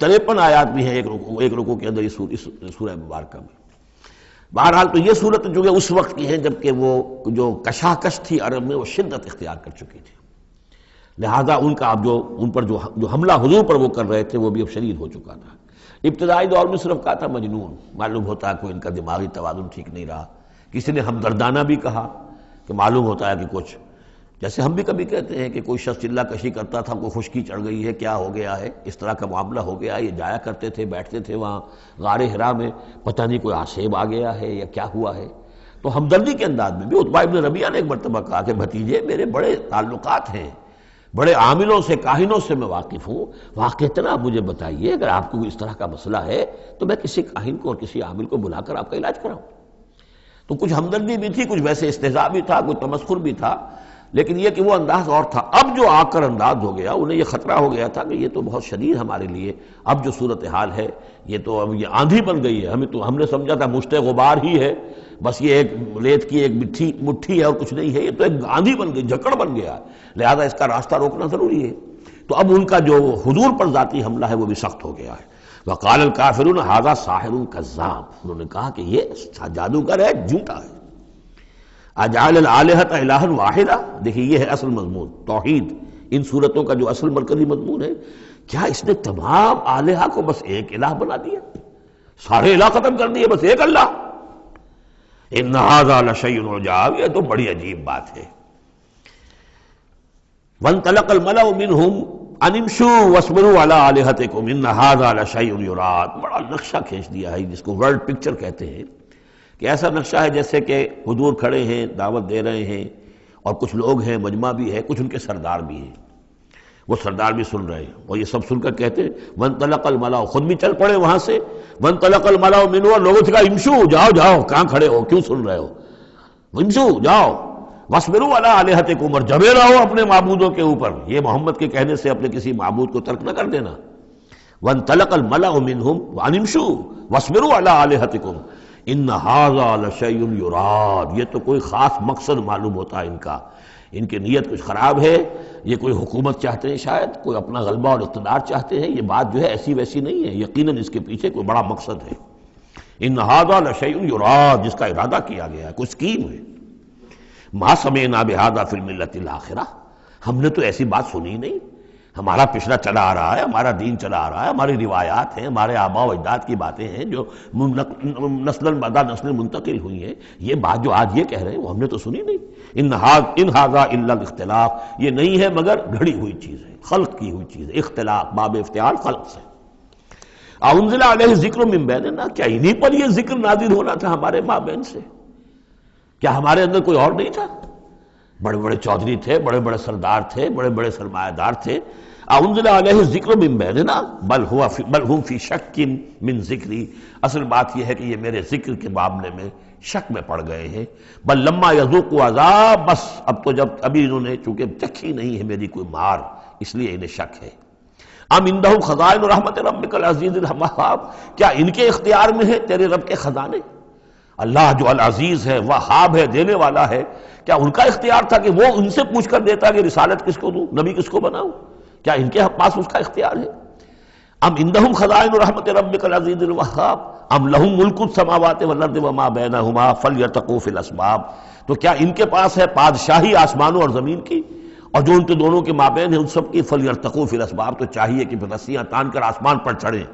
53 آیات بھی ہیں، ایک رکوع کے اندر اس سورہ مبارکہ میں۔ بہرحال تو یہ صورت جو ہے اس وقت کی ہے جبکہ وہ جو کشاکش تھی عرب میں وہ شدت اختیار کر چکی تھی، لہذا ان کا اب ان پر جو حملہ حضور پر وہ کر رہے تھے وہ بھی اب شدید ہو چکا تھا۔ ابتدائی دور میں صرف کہا تھا مجنون، معلوم ہوتا ہے کوئی ان کا دماغی توازن ٹھیک نہیں رہا، کسی نے ہمدردانہ بھی کہا کہ معلوم ہوتا ہے کہ کچھ، جیسے ہم بھی کبھی کہتے ہیں کہ کوئی شخص چلہ کشی کرتا تھا، کوئی خشکی چڑھ گئی ہے، کیا ہو گیا ہے، اس طرح کا معاملہ ہو گیا ہے، یہ جایا کرتے تھے، بیٹھتے تھے وہاں غار حرا میں، پتہ نہیں کوئی آسیب آ گیا ہے یا کیا ہوا ہے۔ تو ہمدردی کے انداز میں بھی عتبہ ابن ربیعہ نے ایک مرتبہ کہا کہ بھتیجے میرے بڑے تعلقات ہیں، بڑے عاملوں سے کاہنوں سے میں واقف ہوں، واقعتاً آپ مجھے بتائیے اگر آپ کو اس طرح کا مسئلہ ہے تو میں کسی کاہن کو اور کسی عامل کو بلا کر آپ کا علاج کراؤں۔ تو کچھ ہمدردی بھی تھی، کچھ ویسے استہزاء بھی تھا، کچھ تمسخر بھی تھا، لیکن یہ کہ وہ انداز اور تھا۔ اب جو آ کر انداز ہو گیا، انہیں یہ خطرہ ہو گیا تھا کہ یہ تو بہت شدید ہمارے لیے اب جو صورتحال ہے، یہ تو اب یہ آندھی بن گئی ہے، ہم نے سمجھا تھا مشت غبار ہی ہے، بس یہ ایک ریت کی ایک مٹھی ہے اور کچھ نہیں ہے، یہ تو ایک آندھی بن گئی، جھکڑ بن گیا، لہذا اس کا راستہ روکنا ضروری ہے۔ تو اب ان کا جو حضور پر ذاتی حملہ ہے وہ بھی سخت ہو گیا ہے۔ وقال الکافرون ھذا ساحر کذاب، انہوں نے کہا کہ یہ جادوگر ہے، جھوٹا ہے۔ اجعل الآلہۃ الہا واحدہ، دیکھیے یہ ہے اصل مضمون توحید، ان صورتوں کا جو اصل مرکزی مضمون ہے، کیا اس نے تمام آلہہ کو بس ایک الہ بنا دیا، سارے الہ ختم کر دیے، بس ایک اللہ؟ ان ھذا لشیء عجاب، یہ تو بڑی عجیب بات ہے۔ وانطلق الملأ منهم ان امشوا واصبروا علی آلہتکم ان ھذا لشیء یراد، بڑا نقشہ کھینچ دیا ہے جس کو ورلڈ پکچر کہتے ہیں، کہ ایسا نقشہ ہے جیسے کہ حضور کھڑے ہیں، دعوت دے رہے ہیں، اور کچھ لوگ ہیں، مجمع بھی ہے، کچھ ان کے سردار بھی ہیں، وہ سردار بھی سن رہے ہیں، اور یہ سب سن کر کہتے ہیں وانطلق الملأ، خود بھی چل پڑے وہاں سے، وانطلق الملأ منهم، اور لوگوں سے کہا امشوا، جاؤ جاؤ، کہاں کھڑے ہو، کیوں سن رہے ہو، امشوا جاؤ، واصبروا علی آلہتکم، اور جمے رہو اپنے معبودوں کے اوپر، یہ محمد کے کہنے سے اپنے کسی معبود کو ترک نہ کر دینا۔ وانطلق الملأ منهم ان امشوا واصبروا علی آلہتکم ان ھذا لشیء یراد، یہ تو کوئی خاص مقصد معلوم ہوتا ہے ان کا، ان کی نیت کچھ خراب ہے، یہ کوئی حکومت چاہتے ہیں، شاید کوئی اپنا غلبہ اور اقتدار چاہتے ہیں، یہ بات جو ہے ایسی ویسی نہیں ہے، یقیناً اس کے پیچھے کوئی بڑا مقصد ہے۔ ان ھذا لشیء یراد، جس کا ارادہ کیا گیا ہے، کوئی اسکیم ہے۔ ما سمعنا بھذا فی الملۃ الاخرہ، ہم نے تو ایسی بات سنی نہیں، ہمارا پچھلا چلا آ رہا ہے، ہمارا دین چلا آ رہا ہے، ہماری روایات ہیں، ہمارے آباء و اجداد کی باتیں ہیں جو نسل بعد نسل منتقل ہوئی ہیں، یہ بات جو آج یہ کہہ رہے ہیں وہ ہم نے تو سنی نہیں۔ ان ھذا الا الاختلاف، یہ نہیں ہے مگر گھڑی ہوئی چیز ہے، خلق کی ہوئی چیز ہے، اختلاف باب افتعال خلق سے۔ انزل علیہ ذکر من بیننا، کیا انہی پر یہ ذکر نازل ہونا تھا ہمارے مابین سے؟ کیا ہمارے اندر کوئی اور نہیں تھا؟ بڑے بڑے چودھری تھے، بڑے بڑے سردار تھے، بڑے بڑے سرمایہ دار تھے۔ انزل علیہ ذکر من بیننا بل ہم فی شک من ذکری، اصل بات یہ ہے کہ یہ میرے ذکر کے معاملے میں شک میں پڑ گئے ہیں۔ بل لما یذوقوا عذاب، بس اب تو جب ابھی انہوں نے چونکہ چکھی نہیں ہے میری کوئی مار، اس لیے انہیں شک ہے۔ ام عندہ خزائن رحمت ربک العزیز الوہاب، کیا ان کے اختیار میں ہے تیرے رب کے خزانے؟ اللہ جو العزیز ہے، وہاب ہے، دینے والا ہے، کیا ان کا اختیار تھا کہ وہ ان سے پوچھ کر دیتا کہ رسالت کس کو دوں، نبی کس کو بناؤں؟ کیا ان کے پاس اس کا اختیار ہے؟ ام عندہم خزائن رحمت ربک العزیز الوہاب ام لہم ملک السماوات والارض وما بینہما فلیرتقوا فی الاسباب، تو کیا ان کے پاس ہے بادشاہی آسمانوں اور زمین کی، اور جو ان کے دونوں کے مابین ہے ان سب کی، فلیرتقوا فی الاسباب، تو چاہیے کہ رسیاں تان کر آسمان پر چڑھیں۔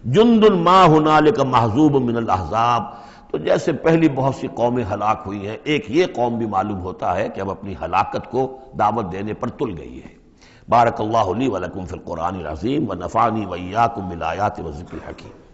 جند ما ہنالک محذوب من الاحزاب، تو جیسے پہلی بہت سی قومیں ہلاک ہوئی ہیں، ایک یہ قوم بھی معلوم ہوتا ہے کہ اب اپنی ہلاکت کو دعوت دینے پر تل گئی ہے۔ بارک اللہ لی ولکم فی القرآن العظیم ونفعنی وإیاکم بالآیات والذکر الحکیم۔